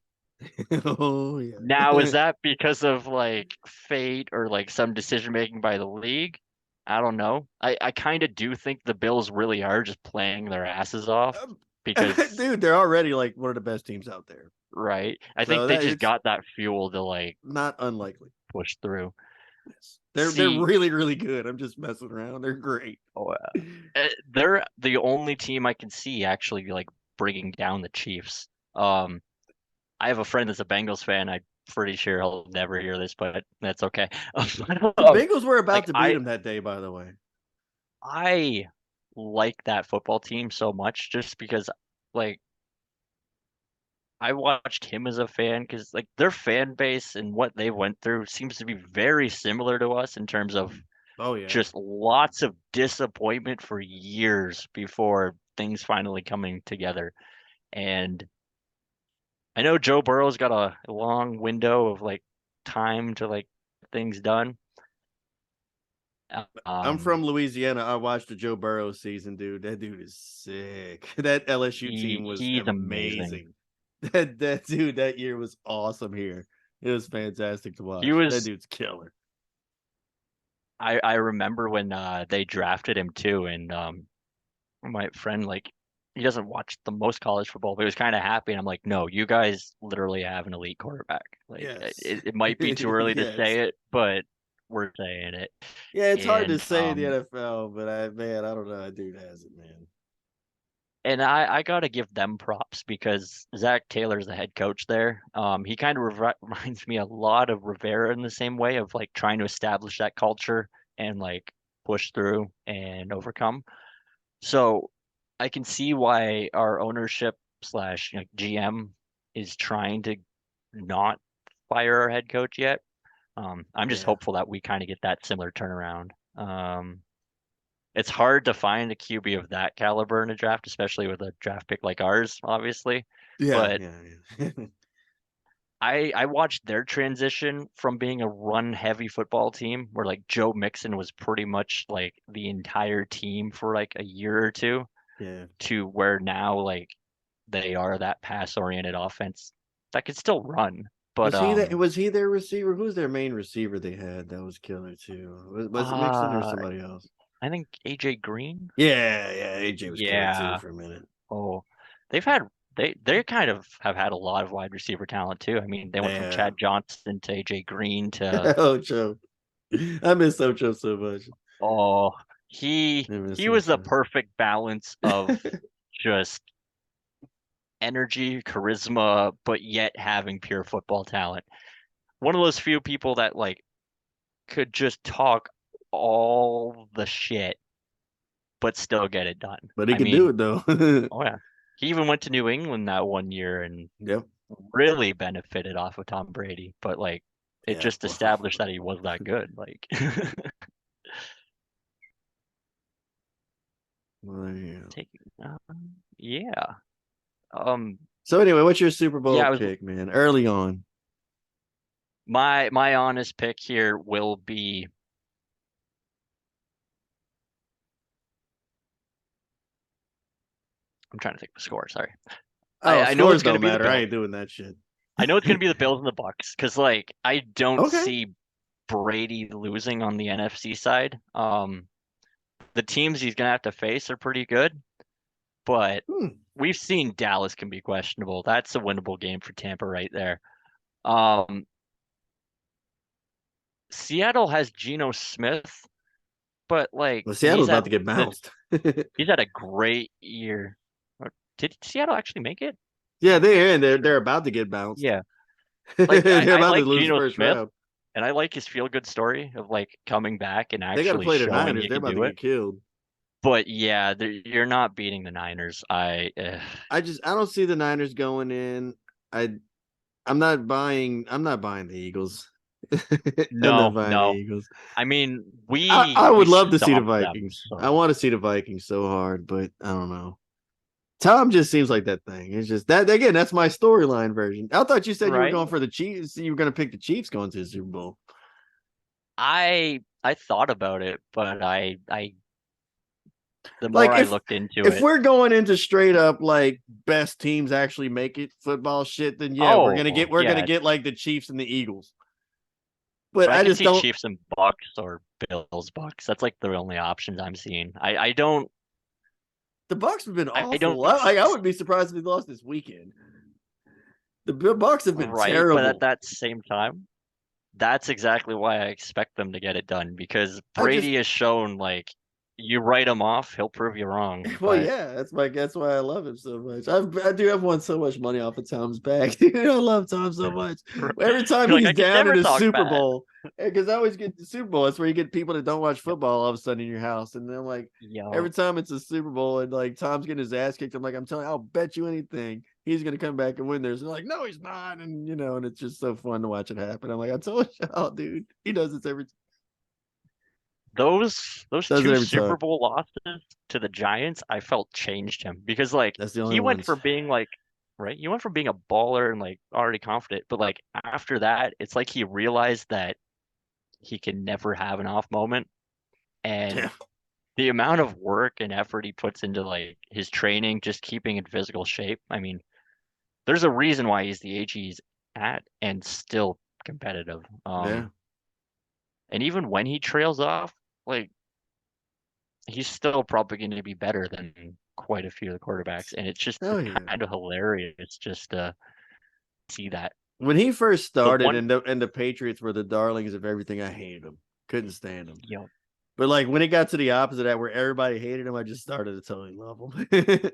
Now is that because of like fate or like some decision making by the league? I don't know. I kind of do think the Bills really are just playing their asses off because dude, they're already like one of the best teams out there. Right. I think they just got that fuel to like not unlikely push through. Yes. They're really, really good. I'm just messing around. They're great. Oh, they're the only team I can see actually like bringing down the Chiefs. I have a friend that's a Bengals fan. I'm pretty sure he'll never hear this, but that's okay. The Bengals were about to beat him that day, by the way. like that football team so much just because like I watched him as a fan because like their fan base and what they went through seems to be very similar to us in terms of Oh yeah. just lots of disappointment for years before things finally coming together. And I know Joe Burrow's got a long window of like time to like things done. I'm Um, from Louisiana. I watched the Joe Burrow season, dude. That dude is sick. That LSU team was he's amazing. amazing. That dude that year was awesome here. It was fantastic to He watch. That was dude's killer. I remember when they drafted him too, and my friend like he doesn't watch the most college football, but he was kind of happy, and I'm like, no, you guys literally have an elite quarterback. Like Yes. it might be too early to Yes. say it, but we're saying it. Yeah, it's hard to And say in the NFL, but man, I don't know. That dude has it, man. I gotta give them props because Zach Taylor's the head coach there. He kind of reminds me a lot of Rivera in the same way of like trying to establish that culture and like push through and overcome. So I can see why our ownership slash GM is trying to not fire our head coach yet. I'm just Yeah. hopeful that we kind of get that similar turnaround. It's hard to find a QB of that caliber in a draft, especially with a draft pick like ours, obviously. Yeah, But yeah, yeah. I watched their transition from being a run heavy football team where like Joe Mixon was pretty much like the entire team for like a year or two Yeah. to where now like they are that pass oriented offense that can still run. But Was he their receiver? Who's their main receiver they had that was killer too? Was it Mixon or uh somebody else? I think AJ Green. Yeah, yeah. AJ was killer too Yeah. for a minute. Oh, they've had they kind of have had a lot of wide receiver talent too. I mean, they went from Yeah. Chad Johnson to AJ Green to Ocho. I miss Ocho so much. oh, I miss he was the Ocho. perfect balance of just energy, charisma, but yet having pure football talent. One of those few people that like could just talk all the shit but still get it done. But he I can do mean, it though. oh yeah. He even went to New England that one year and Yep. really benefited off of Tom Brady, but like it Yeah. just established that he was that good. Like Well, yeah. taking, yeah, um, So anyway, what's your Super Bowl yeah. I was pick, man? Early on. my honest pick here will be. I'm trying to think of the score. Sorry, Oh, I know scores it's going to don't be the matter. I Bills. ain't doing that shit. I know it's going to be the Bills and the Bucks because like I don't Okay. see Brady losing on the NFC side. The teams he's going to have to face are pretty good, but Hmm. we've seen Dallas can be questionable. That's a winnable game for Tampa right there. Um, Seattle has Geno Smith, but like Well, Seattle's about to get bounced. he's had a great year. Did Seattle actually make it? Yeah, they're about to get bounced. Yeah. Like They're I about to like lose the Geno first Smith round. and I like his feel good story of like coming back and They got to actually play the showing Niners. you They're can about to do it. get killed. But yeah, you're not beating the Niners. I don't see the Niners going in. I I'm not buying the Eagles. I'm not no, buying the no. Eagles. I mean, I we would love to see the stopped them. Vikings. I So want to see the Vikings so hard, but I don't know. Tom just seems like that thing. It's just that again. That's my storyline version. I thought you said you were right. going for the Chiefs. You were going to pick the Chiefs going to the Super Bowl. I thought about it, but I the more Like I looked into if it, we're going into straight up like best teams actually make it football shit, then yeah, oh we're gonna yeah, get like the Chiefs and the Eagles. But but I I could just see don't. Chiefs and Bucks or Bills Bucks. That's like the only options I'm seeing. I don't The Bucks have been I awful. don't I would be surprised if they lost this weekend. The Bucks have been right, but at terrible. that same time, that's exactly why I expect them to get it done because I just Brady has shown like You write him off, he'll prove you wrong. Well, But yeah, that's why I love him so much. I do have won so much money off of Tom's back. Dude, I love Tom so much. Every time you're like, he's I can down in never a talk Super bad. Bowl, because I always get the Super Bowl. That's where you get people that don't watch Yep. football all of a sudden in your house, and then like Yo, every time it's a Super Bowl and like Tom's getting his ass kicked, I'm like, I'm telling you, I'll bet you anything he's gonna come back and win. There's like, no, he's not, and and it's just so fun to watch it happen. I'm like, I told you, oh, dude, he does this every those does it two every time. Super Bowl losses to the Giants, I felt changed him because like That's the only he went ones. from being like right, he went from being a baller and like already confident, but like after that, it's like he realized that he can never have an off moment. And Yeah. the amount of work and effort he puts into like his training, just keeping in physical shape. I mean, there's a reason why he's the age he's at and still competitive. Yeah. And even when he trails off, like he's still probably going to be better than quite a few of the quarterbacks. And it's just Oh yeah. kind of hilarious just to see that. When he first The started one, and the Patriots were the darlings of everything, I hated him. Couldn't stand him. you know, But like when it got to the opposite of that where everybody hated him, I just started to totally love him.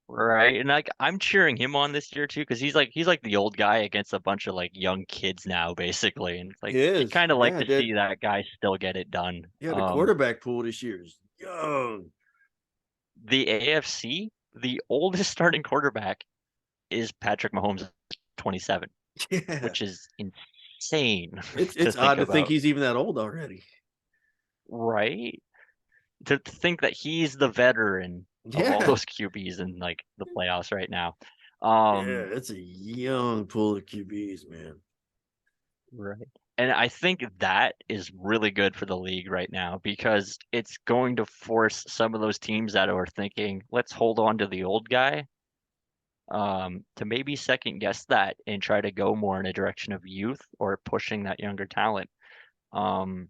right? And like I'm cheering him on this year too, because he's like the old guy against a bunch of like young kids now, basically. And it's like He you is. kind of like Yeah, to that see that guy still get it done. yeah, the quarterback pool this year is young. The AFC, the oldest starting quarterback is Patrick Mahomes, 27, Yeah. which is insane to It's think odd to think about, he's even that old already. right? To think that he's the veteran of all Yeah. those QBs in like the playoffs right now. Yeah, Um, it's a young pool of QBs, man. right. And I think that is really good for the league right now because it's going to force some of those teams that are thinking, let's hold on to the old guy, to maybe second guess that and try to go more in a direction of youth or pushing that younger talent. Um,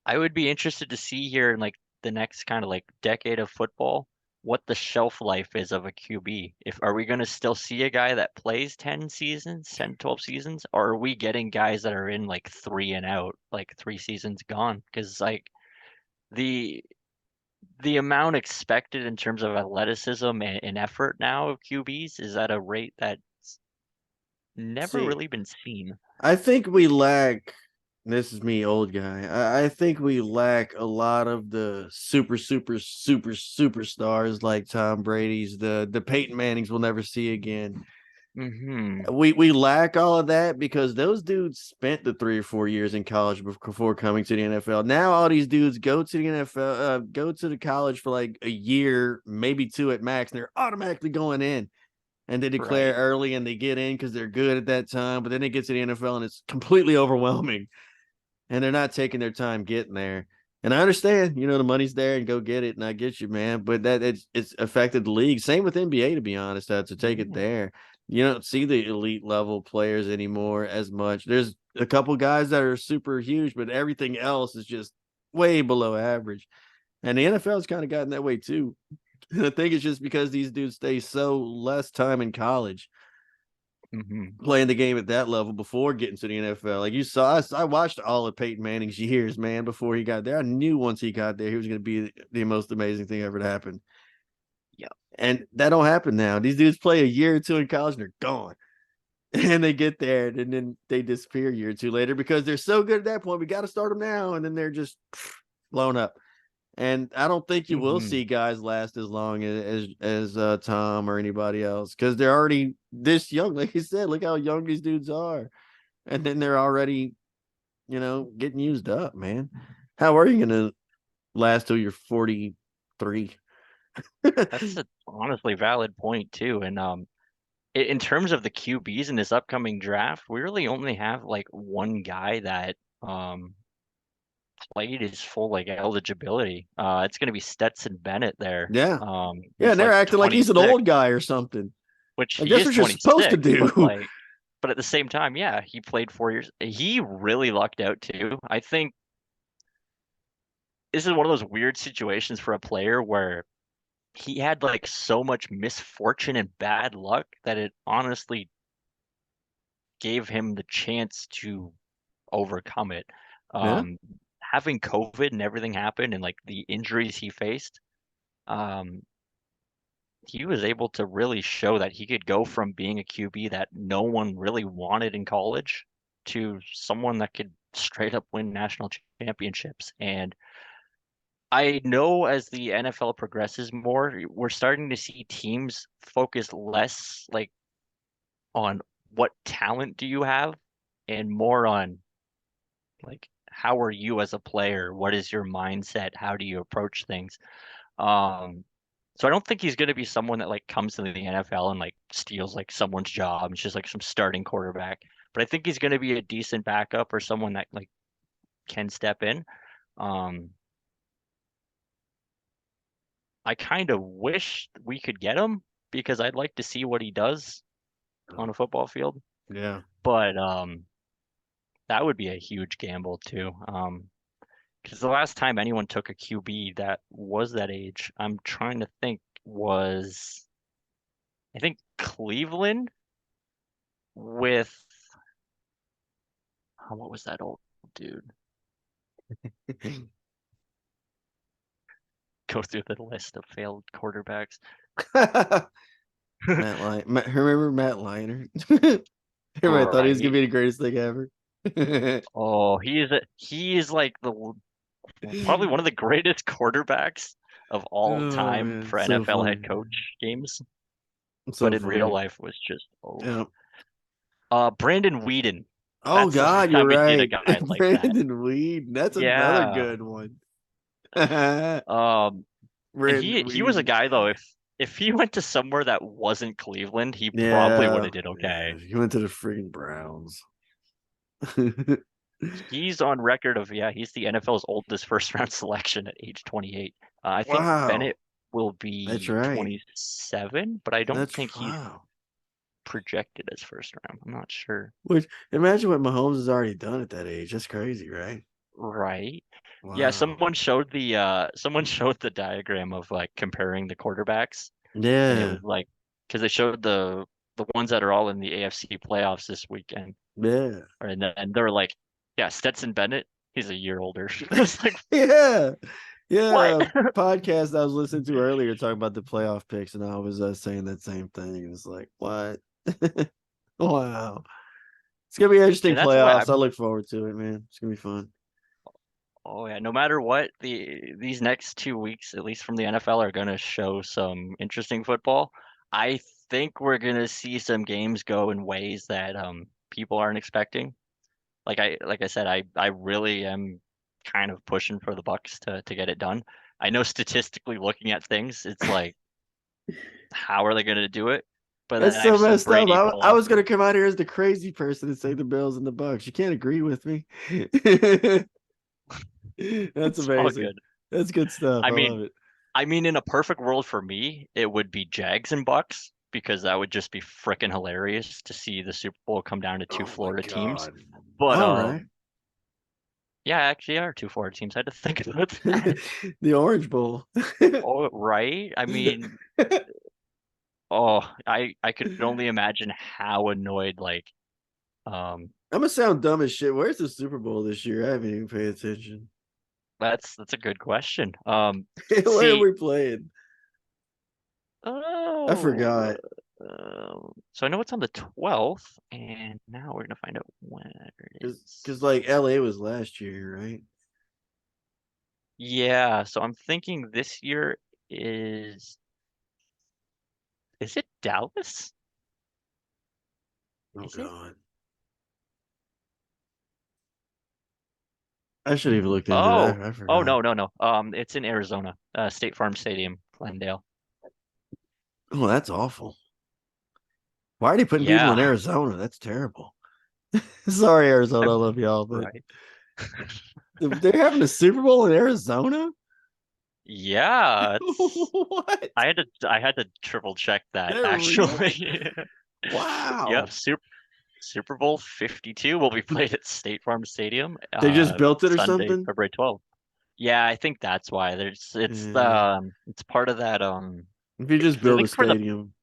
I would be interested to see here in like the next kind of like decade of football what the shelf life is of a QB. If are we going to still see a guy that plays 10 seasons, 10, 12 seasons, or are we getting guys that are in like three and out, like 3 seasons gone? Because like the the amount expected in terms of athleticism and effort now of QBs is at a rate that's never See, really been seen. I think we lack. This is me, old guy. I think we lack a lot of the superstars like Tom Brady's, the Peyton Mannings we'll never see again. Hmm. We lack all of that because those dudes spent the 3 or 4 years in college before coming to the NFL. Now all these dudes go to the NFL, go to the college for like a year, maybe two at max, and they're automatically going in. And they declare Right. early and they get in because they're good at that time. But then they get to the NFL and it's completely overwhelming, and they're not taking their time getting there. And I understand, the money's there and go get it, and I get you, man. But that it's affected the league. Same with NBA, to be honest. To take it Yeah. there, you don't see the elite level players anymore as much. There's a couple guys that are super huge, but everything else is just way below average. And the NFL's kind of gotten that way too. And I think it's just because these dudes stay so less time in college Hmm. playing the game at that level before getting to the NFL. Like you saw, I watched all of Peyton Manning's years, man, before he got there. I knew once he got there, he was going to be the most amazing thing ever to happen. Yeah. And that don't happen now. These dudes play a year or two in college and they're gone. And they get there and then they disappear a year or two later because they're so good at that point. We got to start them now. And then they're just blown up. And I don't think you will Hmm. see guys last as long as Tom or anybody else because they're already this young. Like you said, look how young these dudes are, and then they're already getting used up. Man, how are you gonna last till you're 43? That's a honestly valid point too. And in terms of the QBs in this upcoming draft, we really only have like one guy that played his full like eligibility. It's gonna be Stetson Bennett there. Yeah, yeah, He's and they're like acting like he's an 26, old guy or something. which Like he that's is what you're supposed to 26, do. but at the same time, yeah, he played 4 years. He really lucked out too. I think this is one of those weird situations for a player where he had like so much misfortune and bad luck that it honestly gave him the chance to overcome it. Yeah, Um, having COVID and everything happen and like the injuries he faced, um, he was able to really show that he could go from being a QB that no one really wanted in college to someone that could straight up win national championships. And I know as the NFL progresses more, we're starting to see teams focus less like on what talent do you have and more on like how are you as a player? What is your mindset? How do you approach things? Um, so I don't think he's going to be someone that like comes into the NFL and like steals like someone's job. It's just like some starting quarterback. But I think he's going to be a decent backup or someone that like can step in. Um, I kind of wish we could get him because I'd like to see what he does on a football field. Yeah. But that would be a huge gamble too. Because the last time anyone took a QB that was that age, I'm trying to think, was I think Cleveland with what was that old dude? Go through the list of failed quarterbacks. Remember Matt Leinart? Everybody thought he was gonna Right. be the greatest thing ever. Oh, he is like the probably one of the greatest quarterbacks of all Oh time man, for so NFL head funny. coach games, but So in real funny. life was just oh. Yeah. Brandon Whedon. Oh That's the last God, you're time we seen a right. guy like that. Brandon Weed. That's another Yeah. good one. Um, and Brandon he was a Weed. guy though. If he went to somewhere that wasn't Cleveland, he probably would Yeah. have did Yeah. okay. He went to the freaking Browns. He's on record of yeah, he's the NFL's oldest first round selection at age 28. I think Wow. Bennett will That's be right. 27, but I don't That's think he's wow. projected as first round. I'm not sure. Which imagine what Mahomes has already done at that age. That's crazy, right? Right. Yeah, Wow. someone showed the diagram of like comparing the quarterbacks and it Yeah. was like because they showed the ones that are all in the AFC playoffs this weekend. Yeah. And they're like, yeah, Stetson Bennett, he's a year older. It's like, Yeah. what? Yeah. Podcast I was listening to earlier talking about the playoff picks, and I was saying that same thing. And it's like, what? Wow. It's gonna be interesting And that's why playoffs. I I'm look forward to it, man. It's gonna be fun. oh yeah, no matter what, these next 2 weeks, at least from the NFL, are gonna show some interesting football. I think we're gonna see some games go in ways that people aren't expecting. Like I said, I really am kind of pushing for the Bucks to get it done. I know statistically looking at things, it's like how are they gonna do it? But then That's I've so seen messed up. Brady I, pull I off. was gonna come out here as the crazy person and say the Bills and the Bucks. You can't agree with me. That's It's all amazing. good. That's good stuff. I I mean, love it. in a perfect world for me, it would be Jags and Bucks because that would just be freaking hilarious to see the Super Bowl come down to two Oh my Florida teams. god. But All right. yeah, actually are two Florida teams. I had to think about that. The Orange Bowl. Oh, right. I mean, oh, I could only imagine how annoyed um I'm gonna sound dumb as shit. Where's the Super Bowl this year? I haven't even paid attention. that's a good question. Where are See, we playing? I oh, forgot. so I know it's on the 12th, and now we're gonna find out when it Cause is. like LA was last year, right? Yeah, so I'm thinking this year is is it Dallas? Oh Is it? god. I should have even looked into that. Oh, I oh forgot. no. It's in Arizona, State Farm Stadium, Glendale. Oh, that's awful. Why are they putting people in Yeah, Arizona? That's terrible. Sorry, Arizona. I love y'all, but right. they're having a Super Bowl in Arizona? Yeah, it's What? I had to triple check that They're real? actually. Yep, Wow. Super Bowl 52 will be played at State Farm Stadium, They just built it or Sunday, something? February 12th. Yeah, I think that's why. Yeah. It's part of that If you just 'cause I build a think for the stadium.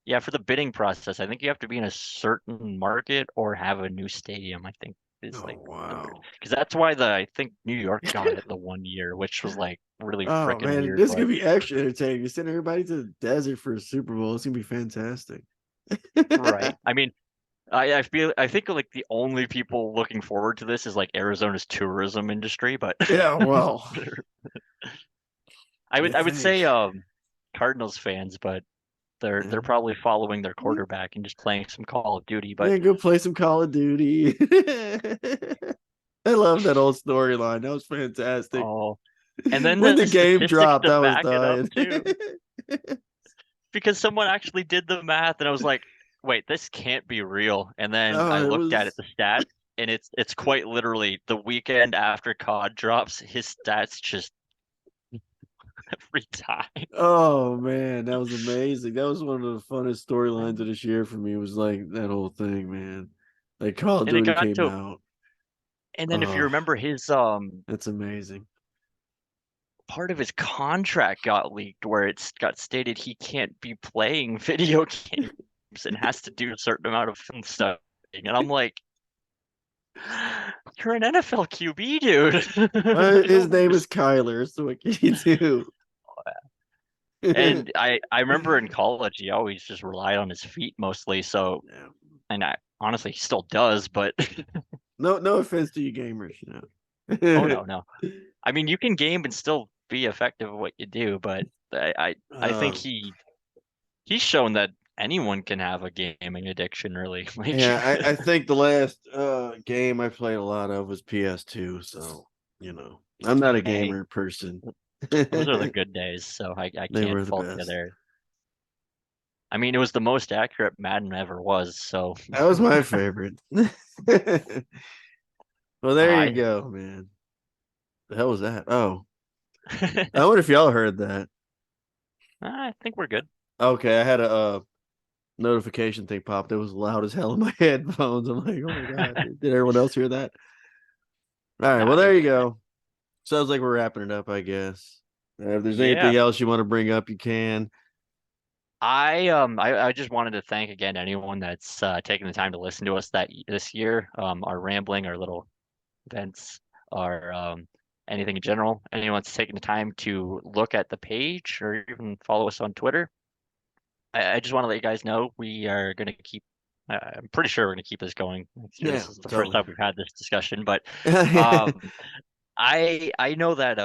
yeah, for the bidding process, I think you have to be in a certain market or have a new stadium, I think. Is Oh like wow. because that's why I think New York got it the one year, which was like really Oh freaking man, weird. this is But gonna be extra entertaining. You send everybody to the desert for a Super Bowl. It's gonna be fantastic. right, I mean, I think like the only people looking forward to this is like Arizona's tourism industry, but Yeah, well, you I would say think. Cardinals fans, but they're Yeah. probably following their quarterback and just playing some Call of Duty. But Yeah, go play some Call of Duty. I love that old storyline. That was fantastic. oh, and then When the the game statistics dropped, to I was back it up dying. too, because someone actually did the math, and I was like, wait, this can't be real. And then I Oh, it looked at it, was. the stats, and it's quite literally the weekend after COD drops, his stats just every time. Oh man, that was amazing. That was one of the funnest storylines of this year for me. Was like that whole thing, man. Like Call of And it Duty got came to, out. and then if you Oh, remember his that's amazing. part of his contract got leaked where it's got stated he can't be playing video games and has to do a certain amount of film stuff. And I'm like, you're an NFL QB, dude. I His don't name is understand. Kyler, so what can you do? And I remember in college he always just relied on his feet mostly. So, Yeah. and I honestly he still does, but No, no offense to you gamers, oh no, no. I mean, you can game and still be effective at what you do, but I think um, he's shown that anyone can have a gaming addiction, really. Like, yeah, I think the last game I played a lot of was PS2, so I'm not a hey, gamer person. those are the good days, so I They can't were the fault you best. there. I mean, it was the most accurate Madden ever was, so That was my favorite. Well, there you I go, man. The hell was that? Oh, I wonder if y'all heard that. I think we're good. Okay, I had a notification thing popped. It was loud as hell in my headphones. I'm like, oh my god, did everyone else hear that? All right, well Nah, there you're you good. go. Sounds like we're wrapping it up, I guess. If there's Yeah, anything else you want to bring up, you can. I just wanted to thank again anyone that's taking the time to listen to us this year. Our rambling, our little events, our anything in general. Anyone that's taking the time to look at the page or even follow us on Twitter. I just want to let you guys know we are going to keep. I'm pretty sure we're going to keep this going. I'm sure Yeah, this is the first totally. time we've had this discussion, but um, I know that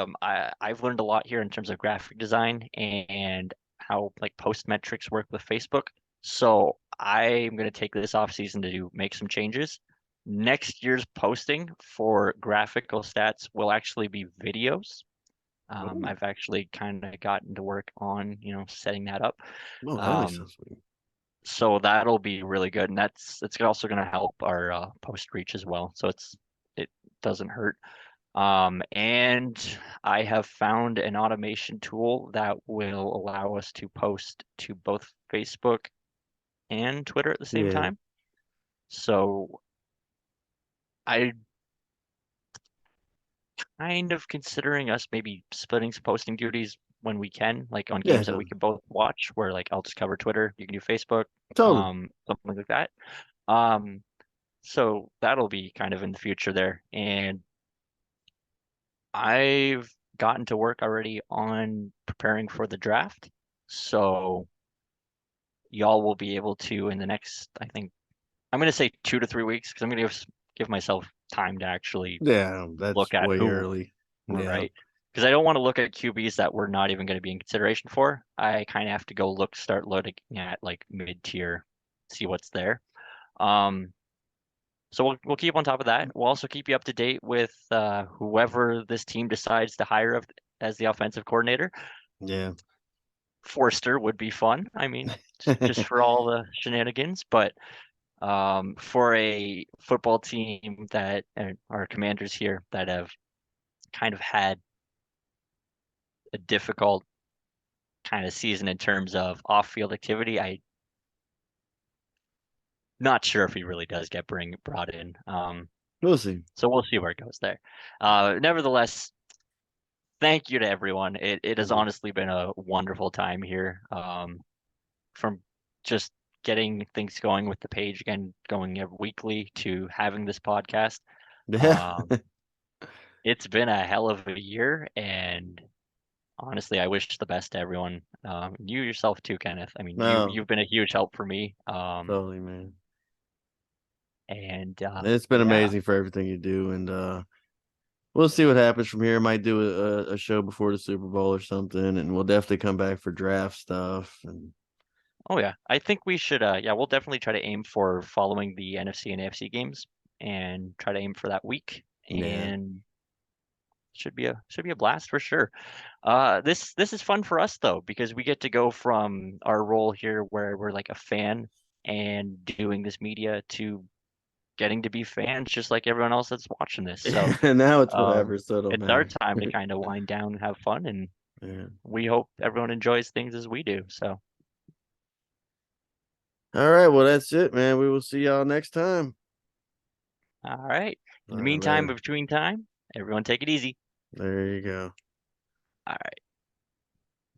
I've learned a lot here in terms of graphic design and how like post metrics work with Facebook. So I'm going to take this off season to make some changes. Next year's posting for graphical stats will actually be videos. Oh, I've actually kind of gotten to work on, setting that up. well, that makes Um, sense. so that'll be really good, and it's also going to help our post reach as well. So it doesn't hurt. And I have found an automation tool that will allow us to post to both Facebook and Twitter at the same Yeah, time. So I kind of considering us maybe splitting some posting duties when we can, like on yeah, games that we can both watch, where like I'll just cover Twitter, you can do Facebook, totally. something like that. Um, so that'll be kind of in the future there. And I've gotten to work already on preparing for the draft. So y'all will be able to in the next, I think I'm gonna say 2 to 3 weeks because I'm gonna give myself time to actually Yeah, that's look at way who, early. Yeah, right? Because I don't want to look at QBs that we're not even going to be in consideration for. I kind of have to go start looking at like mid tier, see what's there. Um, so we'll keep on top of that. We'll also keep you up to date with whoever this team decides to hire as the offensive coordinator. yeah. Forster would be fun. I mean, just for all the shenanigans, but for a football team that are commanders here that have kind of had a difficult kind of season in terms of off-field activity, I not sure if he really does get brought in. We'll see. So we'll see where it goes there. Nevertheless, thank you to everyone. It has Yeah, honestly been a wonderful time here. From just getting things going with the page again, going weekly to having this podcast. Yeah. It's been a hell of a year, and honestly, I wish the best to everyone. You yourself too, Kenneth. I mean, No, you've been a huge help for me. totally, man. And It's been yeah. amazing for everything you do, and we'll see what happens from here. Might do a show before the Super Bowl or something, and we'll definitely come back for draft stuff. And Oh yeah. I think we should yeah, we'll definitely try to aim for following the NFC and AFC games and try to aim for that week. yeah, And should be a blast for sure. This is fun for us though, because we get to go from our role here where we're like a fan and doing this media to getting to be fans just like everyone else that's watching this. So and now it's um whatever, so it don't it's our matter. time to kind of wind down and have fun, and Yeah. we hope everyone enjoys things as we do. So All right, well that's it, man. We will see y'all next time. all right. In All the right, meantime, later. between time, everyone take it easy. There you go. All right.